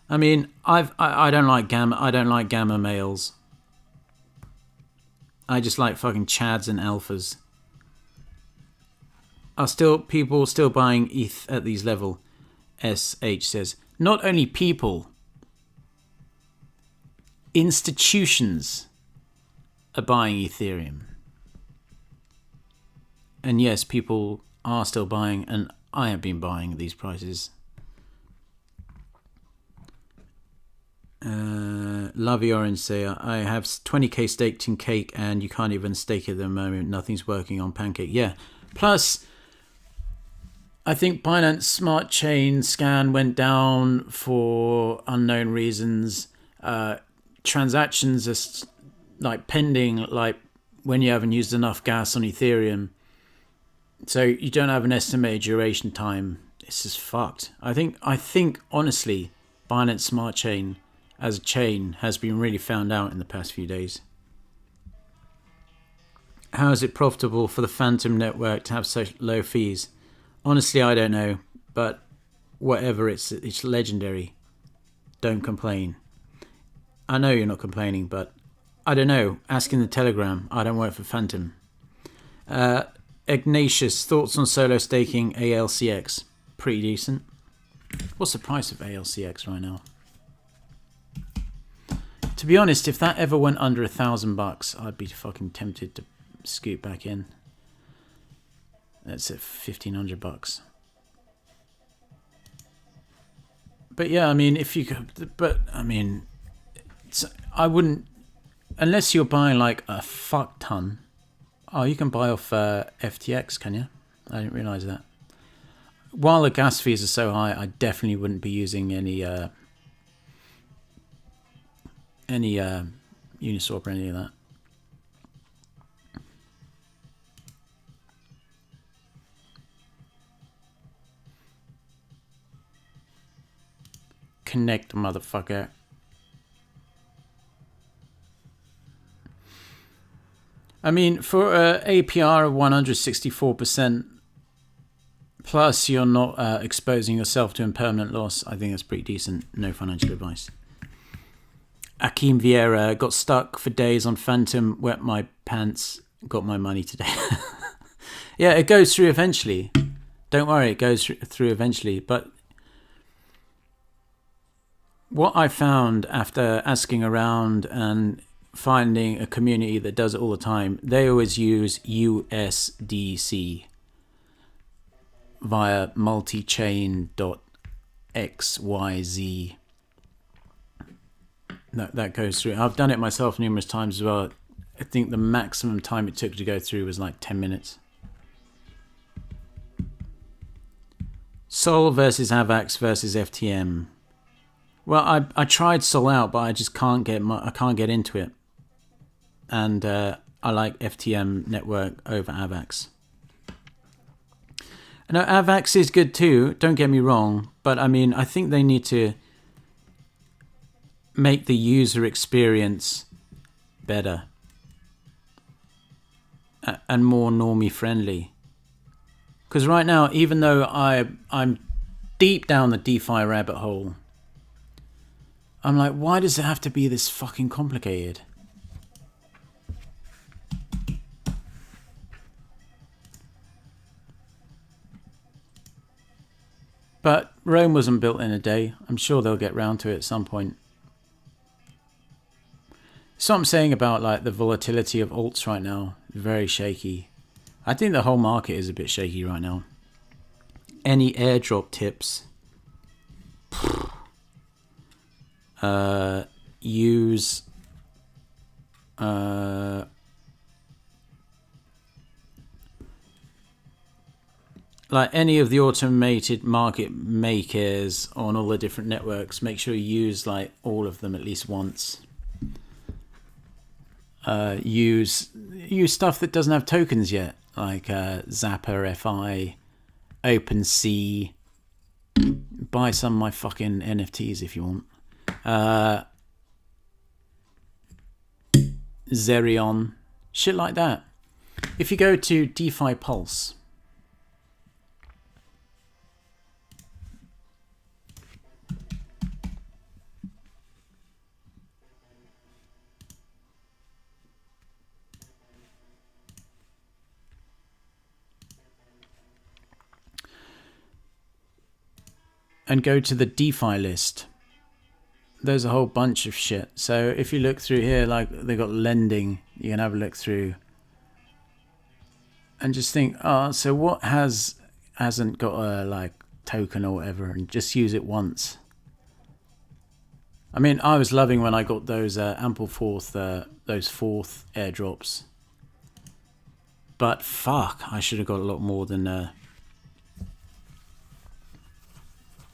I mean, I don't like gamma males. I just like fucking chads and alphas. Are still people still buying ETH at these level? SH says, not only people, institutions are buying Ethereum. And yes, people are still buying, and I have been buying at these prices. Lovey Orange say, I have 20k staked in Cake and you can't even stake it at the moment. Nothing's working on Pancake. Yeah. Plus, I think Binance Smart Chain scan went down for unknown reasons. Transactions are like pending, like when you haven't used enough gas on Ethereum. So you don't have an estimated duration time. This is fucked. I think honestly, Binance Smart Chain as a chain has been really found out in the past few days. How is it profitable for the Phantom network to have such low fees? Honestly, I don't know, but whatever, it's legendary. Don't complain. I know you're not complaining, but I don't know. Ask in the Telegram. I don't work for Phantom. Ignatius, thoughts on solo staking ALCX? Pretty decent. What's the price of ALCX right now? To be honest, if that ever went under $1,000, I'd be fucking tempted to scoot back in. That's at $1,500. But yeah, I mean, if you could, but I mean, I wouldn't, unless you're buying like a fuck ton. Oh, you can buy off FTX, can you? I didn't realize that. While the gas fees are so high, I definitely wouldn't be using any Uniswap or any of that. Connect, motherfucker. I mean, for APR of 164%, plus you're not exposing yourself to impermanent loss, I think that's pretty decent. No financial advice. Akeem Vieira, got stuck for days on Phantom, wet my pants, got my money today. Yeah, it goes through eventually. Don't worry, it goes through eventually. But what I found after asking around and finding a community that does it all the time, they always use USDC via multichain.xyz. That goes through. I've done it myself numerous times as well. I think the maximum time it took to go through was like 10 minutes. Sol versus AVAX versus FTM. Well, I tried Sol out, but I just can't get into it. And I like FTM network over AVAX. No, AVAX is good too. Don't get me wrong, but I mean, I think they need to make the user experience better and more normie friendly. Because right now, even though I'm deep down the DeFi rabbit hole, I'm like, why does it have to be this fucking complicated? But Rome wasn't built in a day. I'm sure they'll get round to it at some point. So I'm saying about like the volatility of alts right now, very shaky. I think the whole market is a bit shaky right now. Any airdrop tips? Use like any of the automated market makers on all the different networks. Make sure you use like all of them at least once. Use stuff that doesn't have tokens yet, like Zapper, FI, OpenSea. Buy some of my fucking NFTs if you want. Zerion, shit like that. If you go to DeFi Pulse, and go to the DeFi list. There's a whole bunch of shit. So if you look through here, like they got lending, you can have a look through and just think, oh, so what hasn't got a like token or whatever, and just use it once. I mean, I was loving when I got those ample fourth, those fourth airdrops. But fuck, I should have got a lot more than.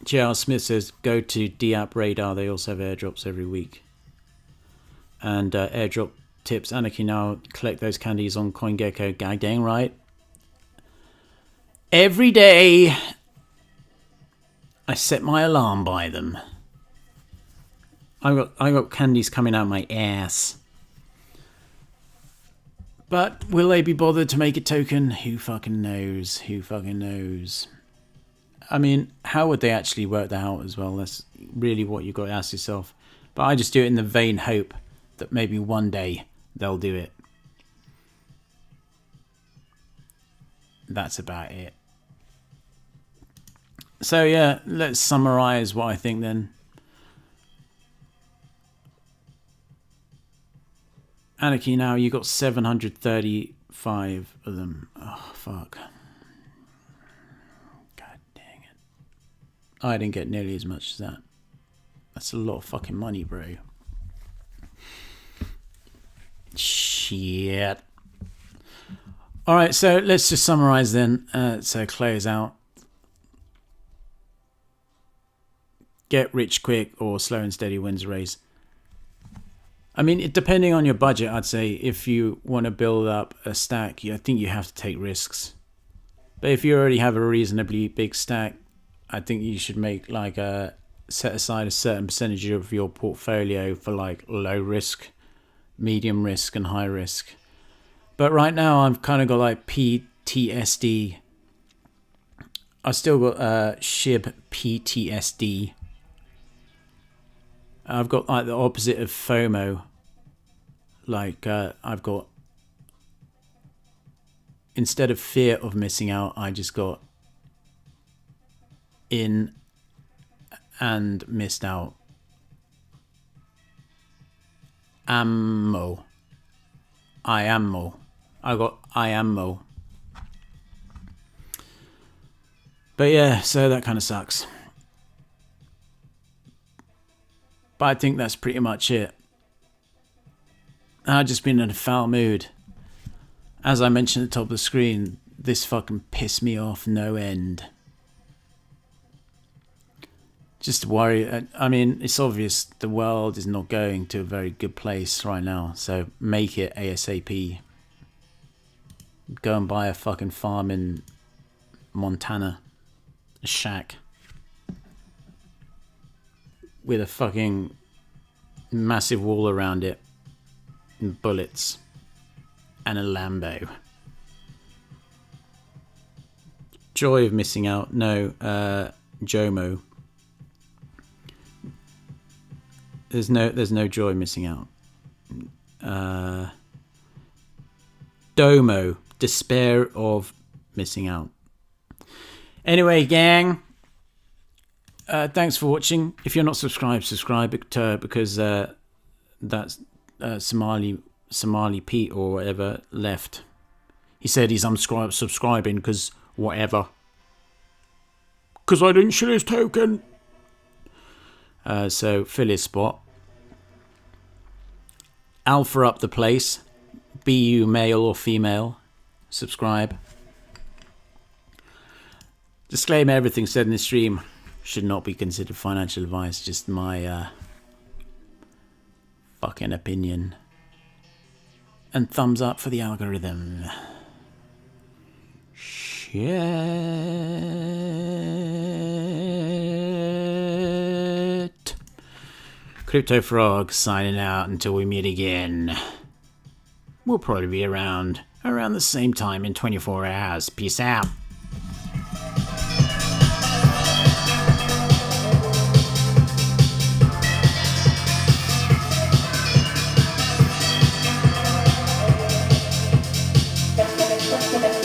J.R. Smith says, go to DApp Radar. They also have airdrops every week. And airdrop tips. Anarchy now collect those candies on CoinGecko. Gag dang right. Every day, I set my alarm by them. I got candies coming out my ass. But will they be bothered to make a token? Who fucking knows? Who fucking knows? I mean, how would they actually work that out as well? That's really what you've got to ask yourself. But I just do it in the vain hope that maybe one day they'll do it. That's about it. So yeah, let's summarize what I think then. Anarchy now, you got 735 of them. Oh, fuck. God dang it. I didn't get nearly as much as that. That's a lot of fucking money, bro. Shit. Alright, so let's just summarize then. So close out. Get rich quick or slow and steady wins a race. I mean, depending on your budget, I'd say if you want to build up a stack, I think you have to take risks. But if you already have a reasonably big stack, I think you should make like set aside a certain percentage of your portfolio for like low risk, medium risk, and high risk. But right now, I've kind of got like PTSD. I still got SHIB PTSD. I've got like the opposite of FOMO. Like I've got, instead of fear of missing out, I just got in and missed out. Ammo. I got IAMO. But yeah, so that kind of sucks. But I think that's pretty much it. I've just been in a foul mood. As I mentioned at the top of the screen, this fucking pissed me off no end. Just worry. I mean, it's obvious the world is not going to a very good place right now. So make it ASAP. Go and buy a fucking farm in Montana. A shack. With a fucking massive wall around it. And bullets. And a Lambo. Joy of missing out. No, JOMO. There's no joy missing out. Domo. Despair of missing out. Anyway, gang. Thanks for watching. If you're not subscribed, subscribe because that's Somali Pete or whatever left. He said he's subscribing because whatever. Because I didn't share his token. So fill his spot. Alpha up the place. Be you male or female. Subscribe. Disclaimer, everything said in this stream should not be considered financial advice. Just my fucking opinion. And thumbs up for the algorithm. Shit. Crypto Frog signing out until we meet again. We'll probably be around the same time in 24 hours. Peace out.
Thank you.